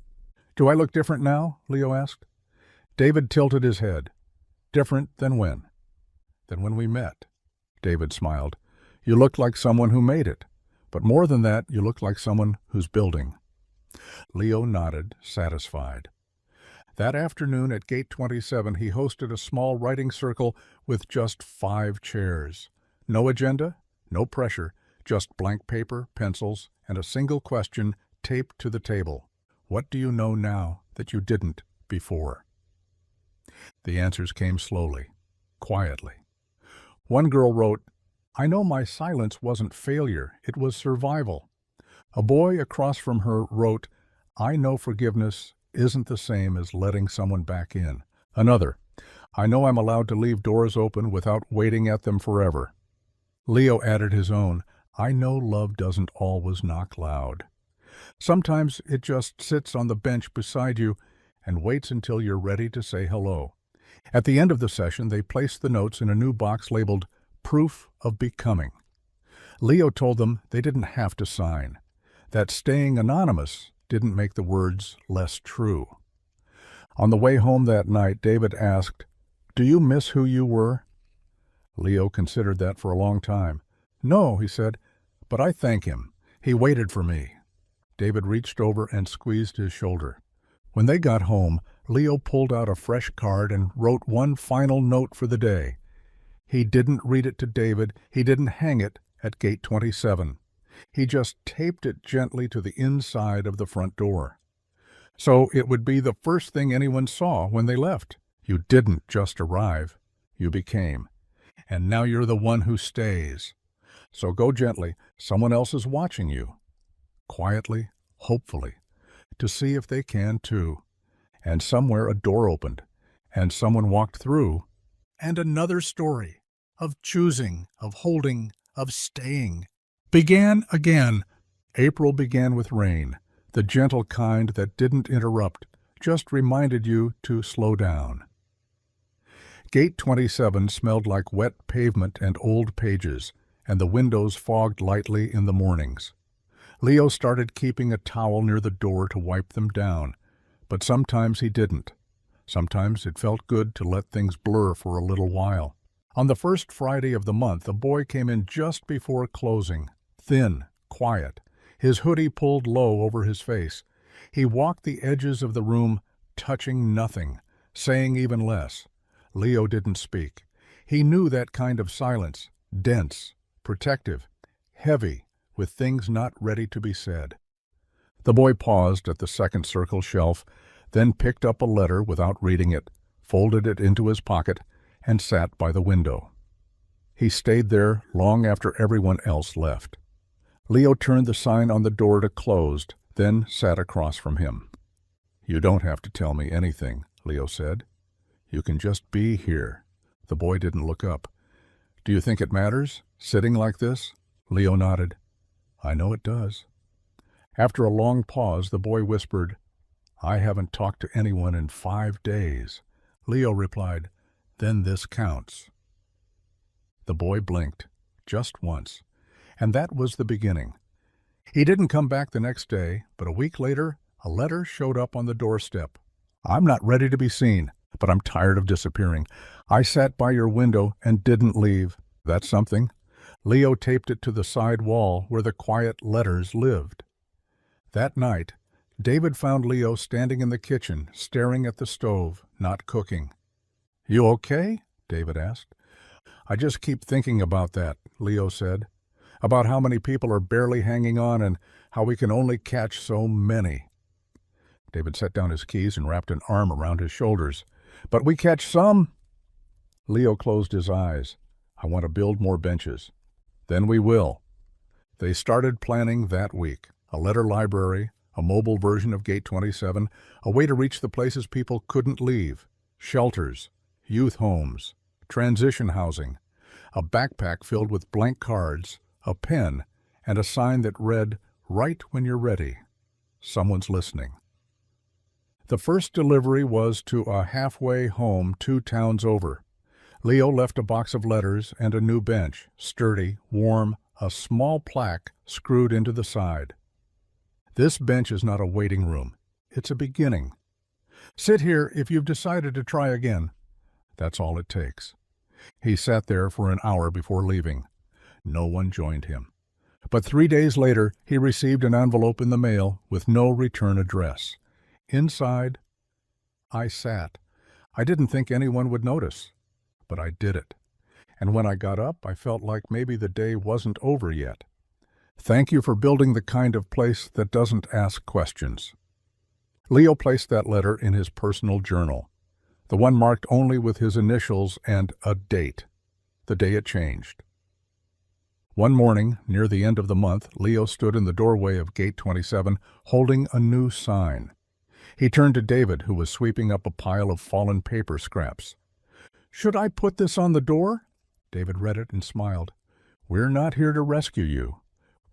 "Do I look different now?" Leo asked. David tilted his head. "Different than when?" "Than when we met." David smiled. "You looked like someone who made it, but more than that, you looked like someone who's building." Leo nodded, satisfied. That afternoon at Gate 27, he hosted a small writing circle with just 5 chairs. No agenda, no pressure, just blank paper, pencils, and a single question taped to the table. What do you know now that you didn't before? The answers came slowly, quietly. One girl wrote, "I know my silence wasn't failure, it was survival." A boy across from her wrote, "I know forgiveness isn't the same as letting someone back in." Another, "I know I'm allowed to leave doors open without waiting at them forever." Leo added his own, "I know love doesn't always knock loud. Sometimes it just sits on the bench beside you and waits until you're ready to say hello." At the end of the session, they placed the notes in a new box labeled Proof of Becoming. Leo told them they didn't have to sign, that staying anonymous didn't make the words less true. On the way home that night, David asked, "Do you miss who you were?" Leo considered that for a long time. "No," he said, "but I thank him. He waited for me." David reached over and squeezed his shoulder. When they got home, Leo pulled out a fresh card and wrote one final note for the day. He didn't read it to David. He didn't hang it at Gate 27. He just taped it gently to the inside of the front door. So it would be the first thing anyone saw when they left. You didn't just arrive. You became. And now you're the one who stays. So go gently. Someone else is watching you. Quietly, hopefully, to see if they can too. And somewhere a door opened, and someone walked through. And another story of choosing, of holding, of staying began again. April began with rain, the gentle kind that didn't interrupt, just reminded you to slow down. Gate 27 smelled like wet pavement and old pages, and the windows fogged lightly in the mornings. Leo started keeping a towel near the door to wipe them down, but sometimes he didn't. Sometimes it felt good to let things blur for a little while. On the first Friday of the month, a boy came in just before closing, thin, quiet, his hoodie pulled low over his face. He walked the edges of the room, touching nothing, saying even less. Leo didn't speak. He knew that kind of silence, dense, protective, heavy, with things not ready to be said. The boy paused at the second circle shelf, then picked up a letter without reading it, folded it into his pocket, and sat by the window. He stayed there long after everyone else left. Leo turned the sign on the door to closed, then sat across from him. "You don't have to tell me anything," Leo said. "You can just be here." The boy didn't look up. "Do you think it matters, sitting like this?" Leo nodded. "I know it does." After a long pause, the boy whispered, "I haven't talked to anyone in 5 days." Leo replied, Then this counts." The boy blinked, just once, and that was the beginning. He didn't come back the next day, but a week later, a letter showed up on the doorstep. "I'm not ready to be seen, but I'm tired of disappearing. I sat by your window and didn't leave." That's something. Leo taped it to the side wall where the quiet letters lived. That night, David found Leo standing in the kitchen, staring at the stove, not cooking. "You okay?" David asked. "I just keep thinking about that," Leo said. "About how many people are barely hanging on and how we can only catch so many." David set down his keys and wrapped an arm around his shoulders. "But we catch some." Leo closed his eyes. "I want to build more benches." "Then we will." They started planning that week. A letter library, a mobile version of Gate 27, a way to reach the places people couldn't leave, shelters, youth homes, transition housing, a backpack filled with blank cards, a pen, and a sign that read, "Right when you're ready. Someone's listening." The first delivery was to a halfway home 2 towns over. Leo left a box of letters and a new bench, sturdy, warm, a small plaque screwed into the side. "This bench is not a waiting room. It's a beginning. Sit here if you've decided to try again." That's all it takes. He sat there for an hour before leaving. No one joined him. But 3 days later, he received an envelope in the mail with no return address. Inside, "I sat. I didn't think anyone would notice, but I did it. And when I got up, I felt like maybe the day wasn't over yet. Thank you for building the kind of place that doesn't ask questions." Leo placed that letter in his personal journal, the one marked only with his initials and a date, the day it changed. One morning, near the end of the month, Leo stood in the doorway of Gate 27, holding a new sign. He turned to David, who was sweeping up a pile of fallen paper scraps. "Should I put this on the door?" David read it and smiled. "We're not here to rescue you.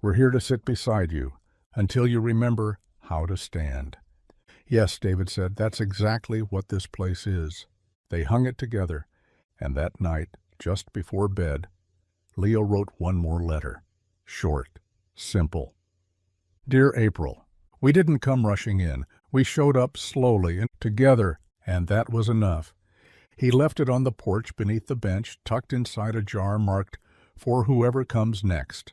We're here to sit beside you until you remember how to stand." "Yes," David said, "that's exactly what this place is." They hung it together, and that night, just before bed, Leo wrote one more letter. Short, simple. "Dear April, we didn't come rushing in. We showed up slowly and together, and that was enough." He left it on the porch beneath the bench, tucked inside a jar marked, "For whoever comes next."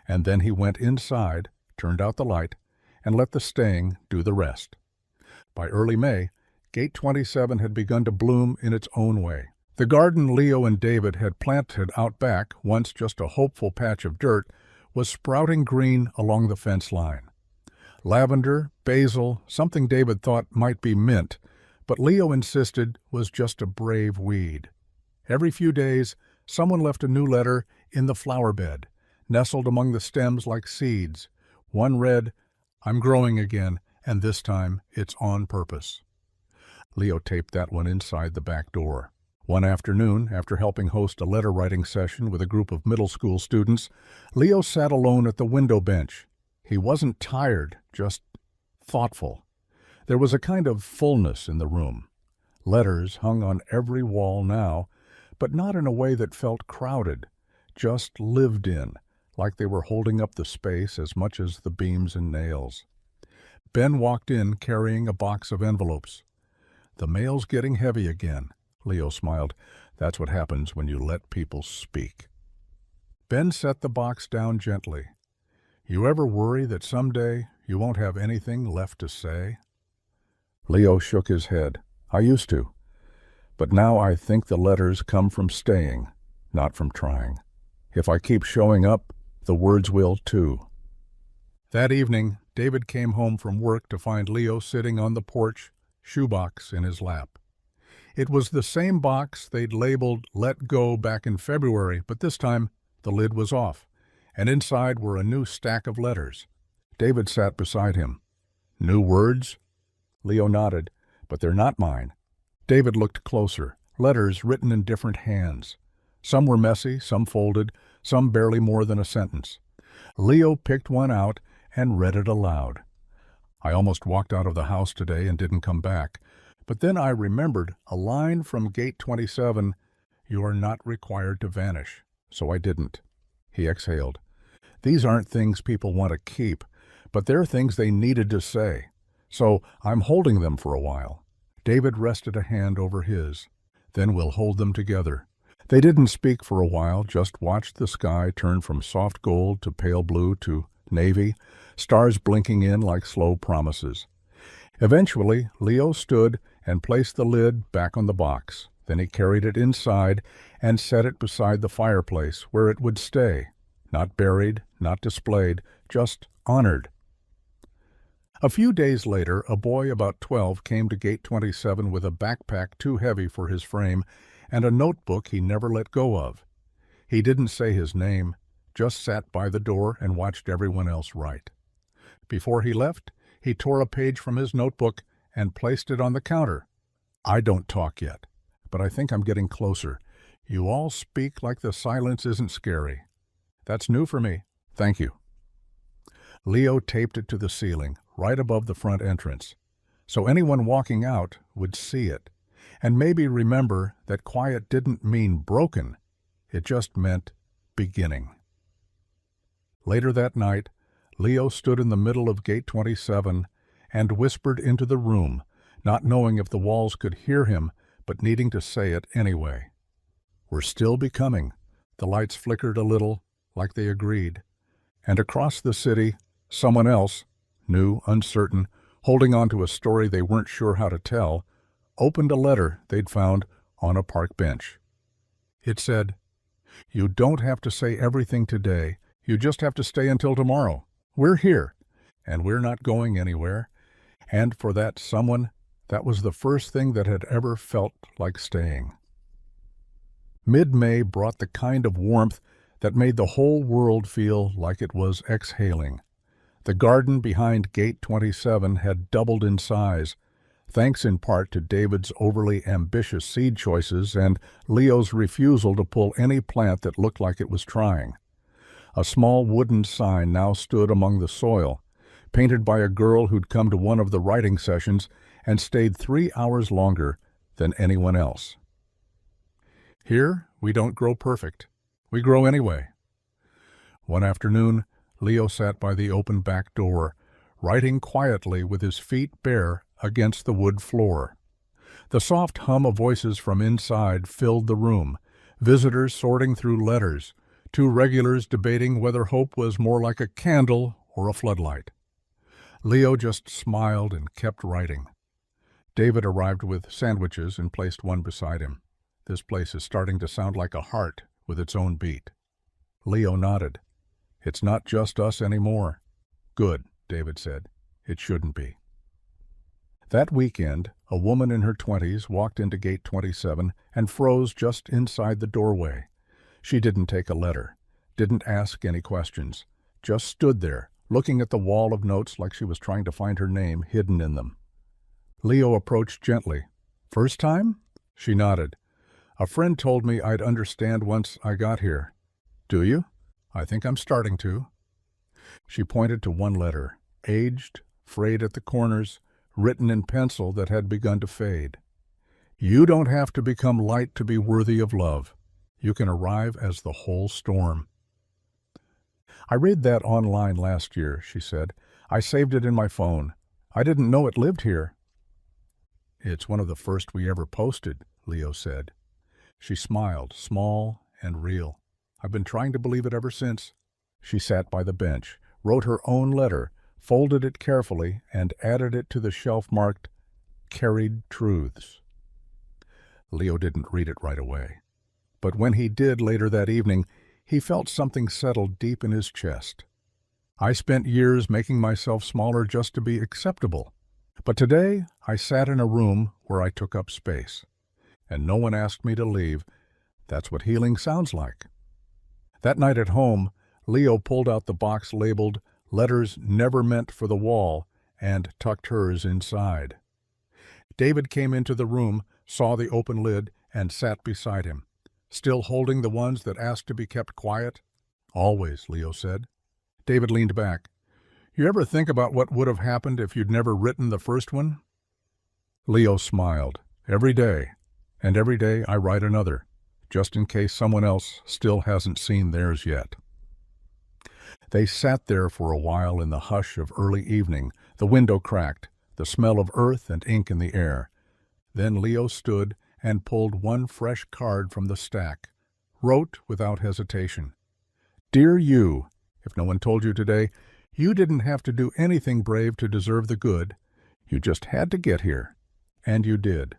And then he went inside, turned out the light, and let the staying do the rest. By early May, Gate 27 had begun to bloom in its own way. The garden Leo and David had planted out back, once just a hopeful patch of dirt, was sprouting green along the fence line. Lavender, basil, something David thought might be mint, but Leo insisted was just a brave weed. Every few days, someone left a new letter in the flower bed, nestled among the stems like seeds. One read, "I'm growing again, and this time it's on purpose." Leo taped that one inside the back door. One afternoon, after helping host a letter-writing session with a group of middle school students, Leo sat alone at the window bench. He wasn't tired, just thoughtful. There was a kind of fullness in the room. Letters hung on every wall now, but not in a way that felt crowded, just lived in, like they were holding up the space as much as the beams and nails. Ben walked in carrying a box of envelopes. "The mail's getting heavy again," Leo smiled. "That's what happens when you let people speak." Ben set the box down gently. "You ever worry that someday you won't have anything left to say?" Leo shook his head. "I used to. But now I think the letters come from staying, not from trying. If I keep showing up, the words will too." That evening, David came home from work to find Leo sitting on the porch, shoebox in his lap. It was the same box they'd labeled "Let Go" back in February, but this time the lid was off, and inside were a new stack of letters. David sat beside him. "New words?" Leo nodded. "But they're not mine." David looked closer. Letters written in different hands. Some were messy, some folded, some barely more than a sentence. Leo picked one out and read it aloud. "I almost walked out of the house today and didn't come back. But then I remembered a line from Gate 27, "You are not required to vanish." So I didn't. He exhaled. These aren't things people want to keep, but they're things they needed to say. So I'm holding them for a while. David rested a hand over his. Then we'll hold them together. They didn't speak for a while, just watched the sky turn from soft gold to pale blue to navy, stars blinking in like slow promises. Eventually, Leo stood and placed the lid back on the box. Then he carried it inside and set it beside the fireplace where it would stay. Not buried, not displayed, just honored. A few days later, a boy about 12 came to Gate 27 with a backpack too heavy for his frame and a notebook he never let go of. He didn't say his name, just sat by the door and watched everyone else write. Before he left, he tore a page from his notebook and placed it on the counter. "I don't talk yet, but I think I'm getting closer. You all speak like the silence isn't scary. That's new for me. Thank you." Leo taped it to the ceiling, right above the front entrance, so anyone walking out would see it, and maybe remember that quiet didn't mean broken. It just meant beginning. Later that night, Leo stood in the middle of Gate 27 and whispered into the room, not knowing if the walls could hear him, but needing to say it anyway. "We're still becoming." The lights flickered a little, like they agreed. And across the city, someone else, new, uncertain, holding on to a story they weren't sure how to tell, opened a letter they'd found on a park bench. It said, "You don't have to say everything today. You just have to stay until tomorrow. We're here, and we're not going anywhere." And for that someone, that was the first thing that had ever felt like staying. Mid-May brought the kind of warmth that made the whole world feel like it was exhaling. The garden behind Gate 27 had doubled in size, thanks in part to David's overly ambitious seed choices and Leo's refusal to pull any plant that looked like it was trying. A small wooden sign now stood among the soil, painted by a girl who'd come to one of the writing sessions and stayed 3 hours longer than anyone else. "Here, we don't grow perfect. We grow anyway." One afternoon, Leo sat by the open back door, writing quietly with his feet bare against the wood floor. The soft hum of voices from inside filled the room, visitors sorting through letters, two regulars debating whether hope was more like a candle or a floodlight. Leo just smiled and kept writing. David arrived with sandwiches and placed one beside him. "This place is starting to sound like a heart with its own beat." Leo nodded. "It's not just us anymore." "Good," David said. "It shouldn't be." That weekend, a woman in her 20s walked into Gate 27 and froze just inside the doorway. She didn't take a letter, didn't ask any questions, just stood there, looking at the wall of notes like she was trying to find her name hidden in them. Leo approached gently. "First time?" She nodded. "A friend told me I'd understand once I got here." "Do you?" "I think I'm starting to." She pointed to one letter, aged, frayed at the corners, written in pencil that had begun to fade. "You don't have to become light to be worthy of love. You can arrive as the whole storm." "I read that online last year," she said. "I saved it in my phone. I didn't know it lived here." "It's one of the first we ever posted," Leo said. She smiled, small and real. "I've been trying to believe it ever since." She sat by the bench, wrote her own letter, folded it carefully, and added it to the shelf marked "Carried Truths." Leo didn't read it right away. But when he did later that evening, he felt something settle deep in his chest. "I spent years making myself smaller just to be acceptable. But today I sat in a room where I took up space. And no one asked me to leave. That's what healing sounds like." That night at home, Leo pulled out the box labeled "Letters Never Meant for the Wall" and tucked hers inside. David came into the room, saw the open lid, and sat beside him. "Still holding the ones that asked to be kept quiet?" "Always," Leo said. David leaned back. "You ever think about what would have happened if you'd never written the first one?" Leo smiled. Every day. And every day I write another, just in case someone else still hasn't seen theirs yet. They sat there for a while in the hush of early evening, the window cracked, the smell of earth and ink in the air. Then Leo stood and pulled one fresh card from the stack, wrote without hesitation. Dear you, if no one told you today, you didn't have to do anything brave to deserve the good. You just had to get here. And you did.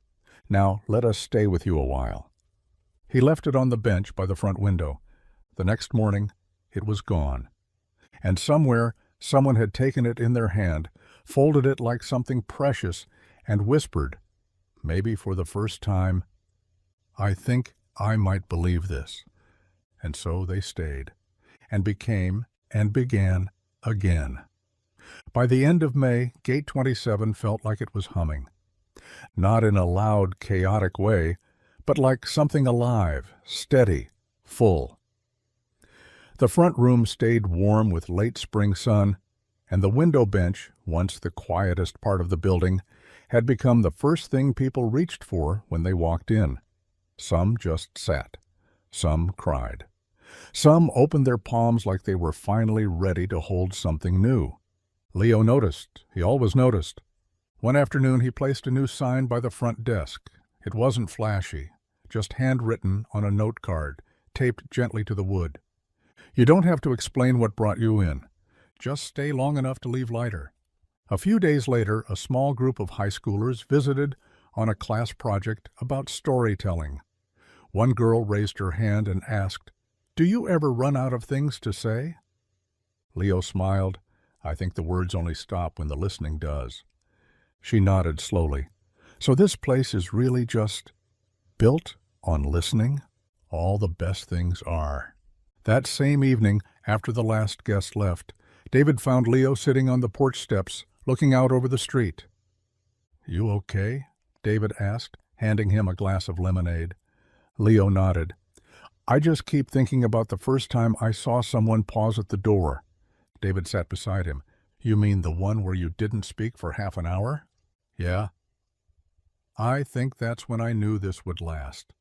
Now let us stay with you a while. He left it on the bench by the front window. The next morning, it was gone. And somewhere, someone had taken it in their hand, folded it like something precious, and whispered, maybe for the first time, I think I might believe this. And so they stayed, and became, and began again. By the end of May, Gate 27 felt like it was humming. Not in a loud, chaotic way, but like something alive, steady, full. The front room stayed warm with late spring sun, and the window bench, once the quietest part of the building, had become the first thing people reached for when they walked in. Some just sat. Some cried. Some opened their palms like they were finally ready to hold something new. Leo noticed. He always noticed. One afternoon he placed a new sign by the front desk. It wasn't flashy, just handwritten on a note card, taped gently to the wood. You don't have to explain what brought you in. Just stay long enough to leave lighter. A few days later, a small group of high schoolers visited on a class project about storytelling. One girl raised her hand and asked, Do you ever run out of things to say? Leo smiled. I think the words only stop when the listening does. She nodded slowly. So this place is really just built on listening? All the best things are. That same evening, after the last guest left, David found Leo sitting on the porch steps, looking out over the street. You okay? David asked, handing him a glass of lemonade. Leo nodded. I just keep thinking about the first time I saw someone pause at the door. David sat beside him. You mean the one where you didn't speak for half an hour? Yeah. I think that's when I knew this would last.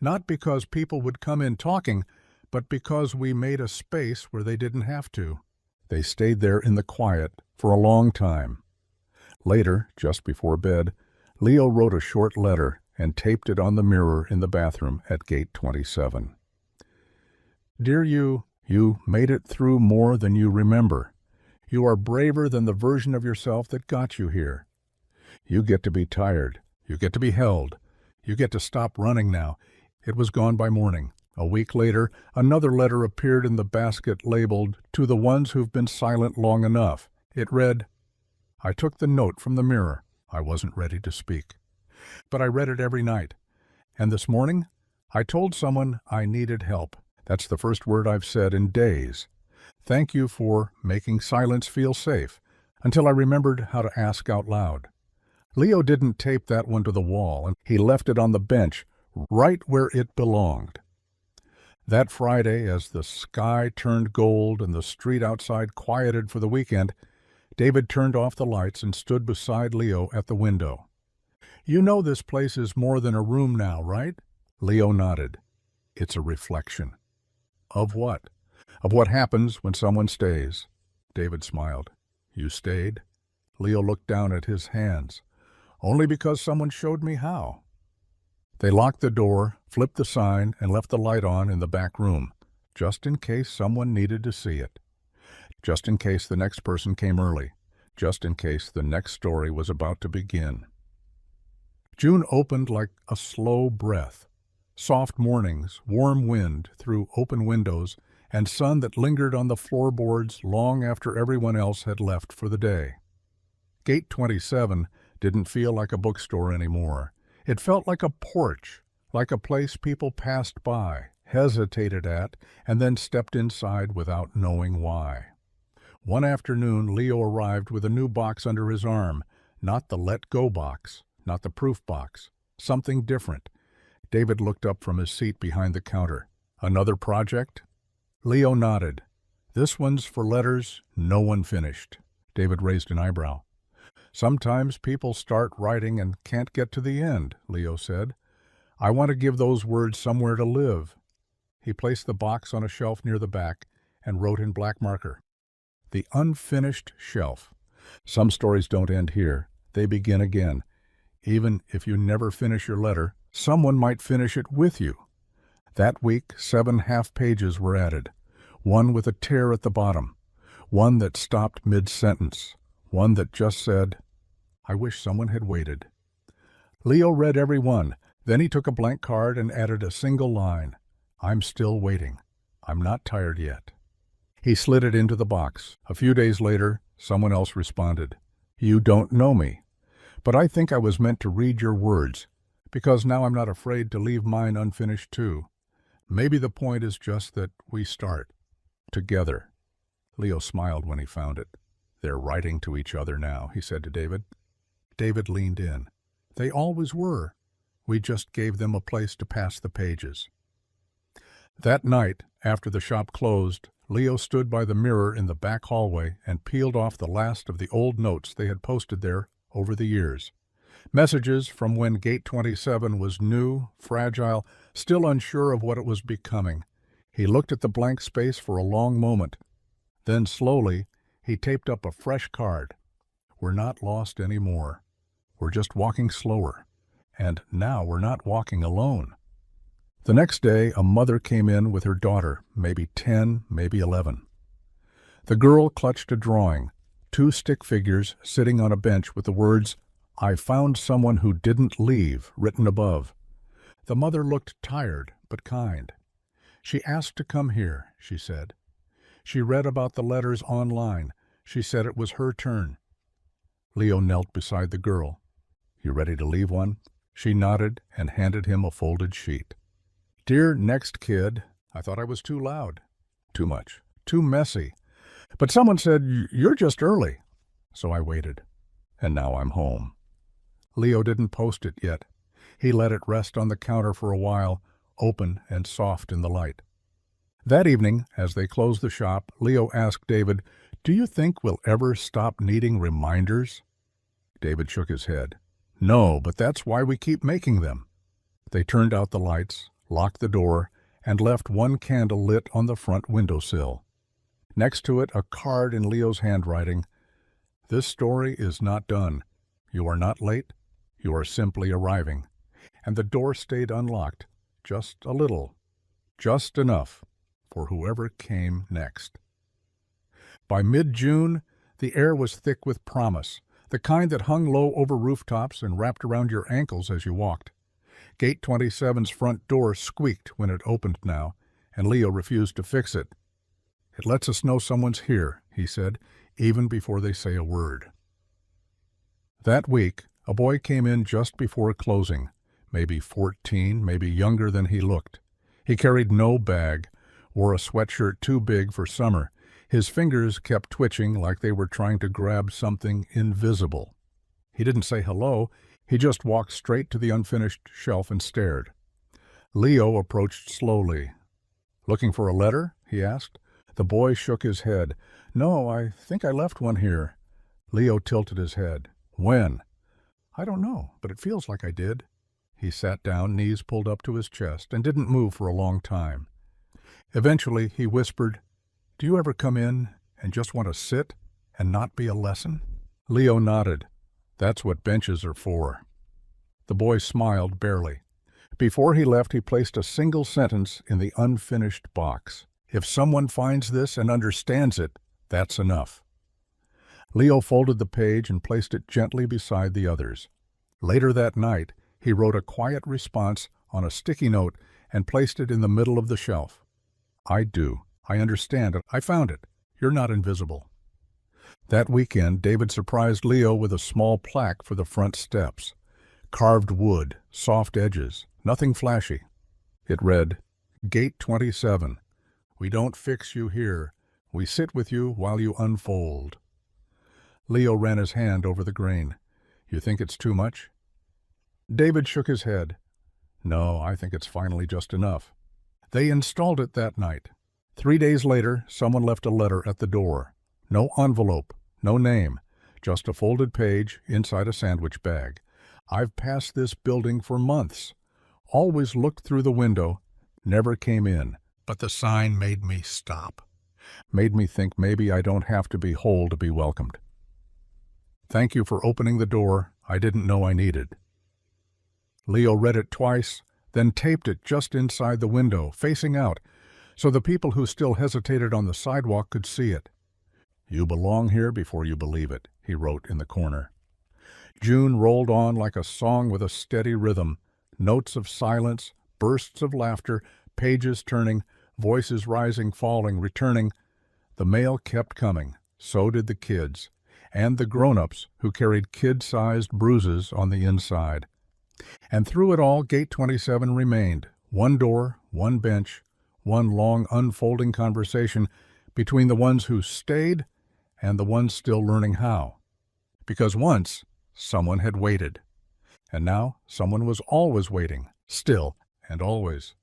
Not because people would come in talking, but because we made a space where they didn't have to. They stayed there in the quiet for a long time. Later, just before bed, Leo wrote a short letter and taped it on the mirror in the bathroom at Gate 27. Dear you, you made it through more than you remember. You are braver than the version of yourself that got you here. You get to be tired. You get to be held. You get to stop running now. It was gone by morning. A week later, another letter appeared in the basket labeled, To the ones who've been silent long enough. It read, I took the note from the mirror. I wasn't ready to speak. But I read it every night. And this morning, I told someone I needed help. That's the first word I've said in days. Thank you for making silence feel safe, until I remembered how to ask out loud. Leo didn't tape that one to the wall, and he left it on the bench, right where it belonged. That Friday, as the sky turned gold and the street outside quieted for the weekend, David turned off the lights and stood beside Leo at the window. You know this place is more than a room now, right? Leo nodded. It's a reflection. Of what? Of what happens when someone stays. David smiled. You stayed? Leo looked down at his hands. Only because someone showed me how. They locked the door, flipped the sign, and left the light on in the back room, just in case someone needed to see it. Just in case the next person came early. Just in case the next story was about to begin. June opened like a slow breath. Soft mornings, warm wind through open windows, and sun that lingered on the floorboards long after everyone else had left for the day. Gate 27 didn't feel like a bookstore anymore. It felt like a porch, like a place people passed by, hesitated at, and then stepped inside without knowing why. One afternoon, Leo arrived with a new box under his arm, not the let-go box, not the proof box, something different. David looked up from his seat behind the counter. Another project? Leo nodded. This one's for letters no one finished. David raised an eyebrow. Sometimes people start writing and can't get to the end, Leo said. I want to give those words somewhere to live. He placed the box on a shelf near the back and wrote in black marker, "The unfinished shelf. Some stories don't end here. They begin again. Even if you never finish your letter, someone might finish it with you." That week, 7 half-pages were added, one with a tear at the bottom, one that stopped mid-sentence, one that just said, "I wish someone had waited." Leo read every one. Then he took a blank card and added a single line, "I'm still waiting. I'm not tired yet." He slid it into the box. A few days later, someone else responded, "You don't know me, but I think I was meant to read your words, because now I'm not afraid to leave mine unfinished too. Maybe the point is just that we start together." Leo smiled when he found it. "They're writing to each other now," he said to David. David leaned in. "They always were. We just gave them a place to pass the pages." That night, after the shop closed, Leo stood by the mirror in the back hallway and peeled off the last of the old notes they had posted there over the years. Messages from when Gate 27 was new, fragile, still unsure of what it was becoming. He looked at the blank space for a long moment. Then slowly, he taped up a fresh card. "We're not lost anymore. We're just walking slower. And now we're not walking alone." The next day, a mother came in with her daughter, maybe 10, maybe 11. The girl clutched a drawing, 2 stick figures sitting on a bench with the words, "I found someone who didn't leave," written above. The mother looked tired but kind. "She asked to come here," she said. "She read about the letters online. She said it was her turn." Leo knelt beside the girl. "You ready to leave one?" She nodded and handed him a folded sheet. "Dear next kid, I thought I was too loud. Too much. Too messy. But someone said, you're just early." So I waited. And now I'm home. Leo didn't post it yet. He let it rest on the counter for a while, open and soft in the light. That evening, as they closed the shop, Leo asked David, "Do you think we'll ever stop needing reminders?" David shook his head. "No, but that's why we keep making them." They turned out the lights, locked the door, and left one candle lit on the front windowsill. Next to it, a card in Leo's handwriting. "This story is not done. You are not late. You are simply arriving." And the door stayed unlocked, just a little, just enough, for whoever came next. By mid-June, the air was thick with promise, the kind that hung low over rooftops and wrapped around your ankles as you walked. Gate 27's front door squeaked when it opened now, and Leo refused to fix it. "It lets us know someone's here," he said, even before they say a word. That week, a boy came in just before closing, maybe 14, maybe younger than he looked. He carried no bag, wore a sweatshirt too big for summer. His fingers kept twitching like they were trying to grab something invisible. He didn't say hello. He just walked straight to the unfinished shelf and stared. Leo approached slowly. "Looking for a letter?" he asked. The boy shook his head. "No, I think I left one here." Leo tilted his head. "When?" "I don't know, but it feels like I did." He sat down, knees pulled up to his chest, and didn't move for a long time. Eventually, he whispered, "Do you ever come in and just want to sit and not be a lesson?" Leo nodded. "That's what benches are for." The boy smiled barely. Before he left, he placed a single sentence in the unfinished box. "If someone finds this and understands it, that's enough." Leo folded the page and placed it gently beside the others. Later that night, he wrote a quiet response on a sticky note and placed it in the middle of the shelf. "I do. I understand it. I found it. You're not invisible." That weekend, David surprised Leo with a small plaque for the front steps. Carved wood, soft edges, nothing flashy. It read, "Gate 27. We don't fix you here. We sit with you while you unfold." Leo ran his hand over the grain. "You think it's too much?" David shook his head. "No, I think it's finally just enough." They installed it that night. 3 days later, someone left a letter at the door. No envelope, no name, just a folded page inside a sandwich bag. I've passed this building for months. Always looked through the window, never came in. But the sign made me stop. Made me think maybe I don't have to be whole to be welcomed. Thank you for opening the door I didn't know I needed. Leo read it twice, then taped it just inside the window, facing out, so the people who still hesitated on the sidewalk could see it. You belong here before you believe it, he wrote in the corner. June rolled on like a song with a steady rhythm, notes of silence, bursts of laughter, pages turning, voices rising, falling, returning. The mail kept coming, so did the kids, and the grown-ups who carried kid-sized bruises on the inside. And through it all, Gate 27 remained, one door, one bench, one long unfolding conversation between the ones who stayed and the ones still learning how. Because once, someone had waited. And now, someone was always waiting, still and always.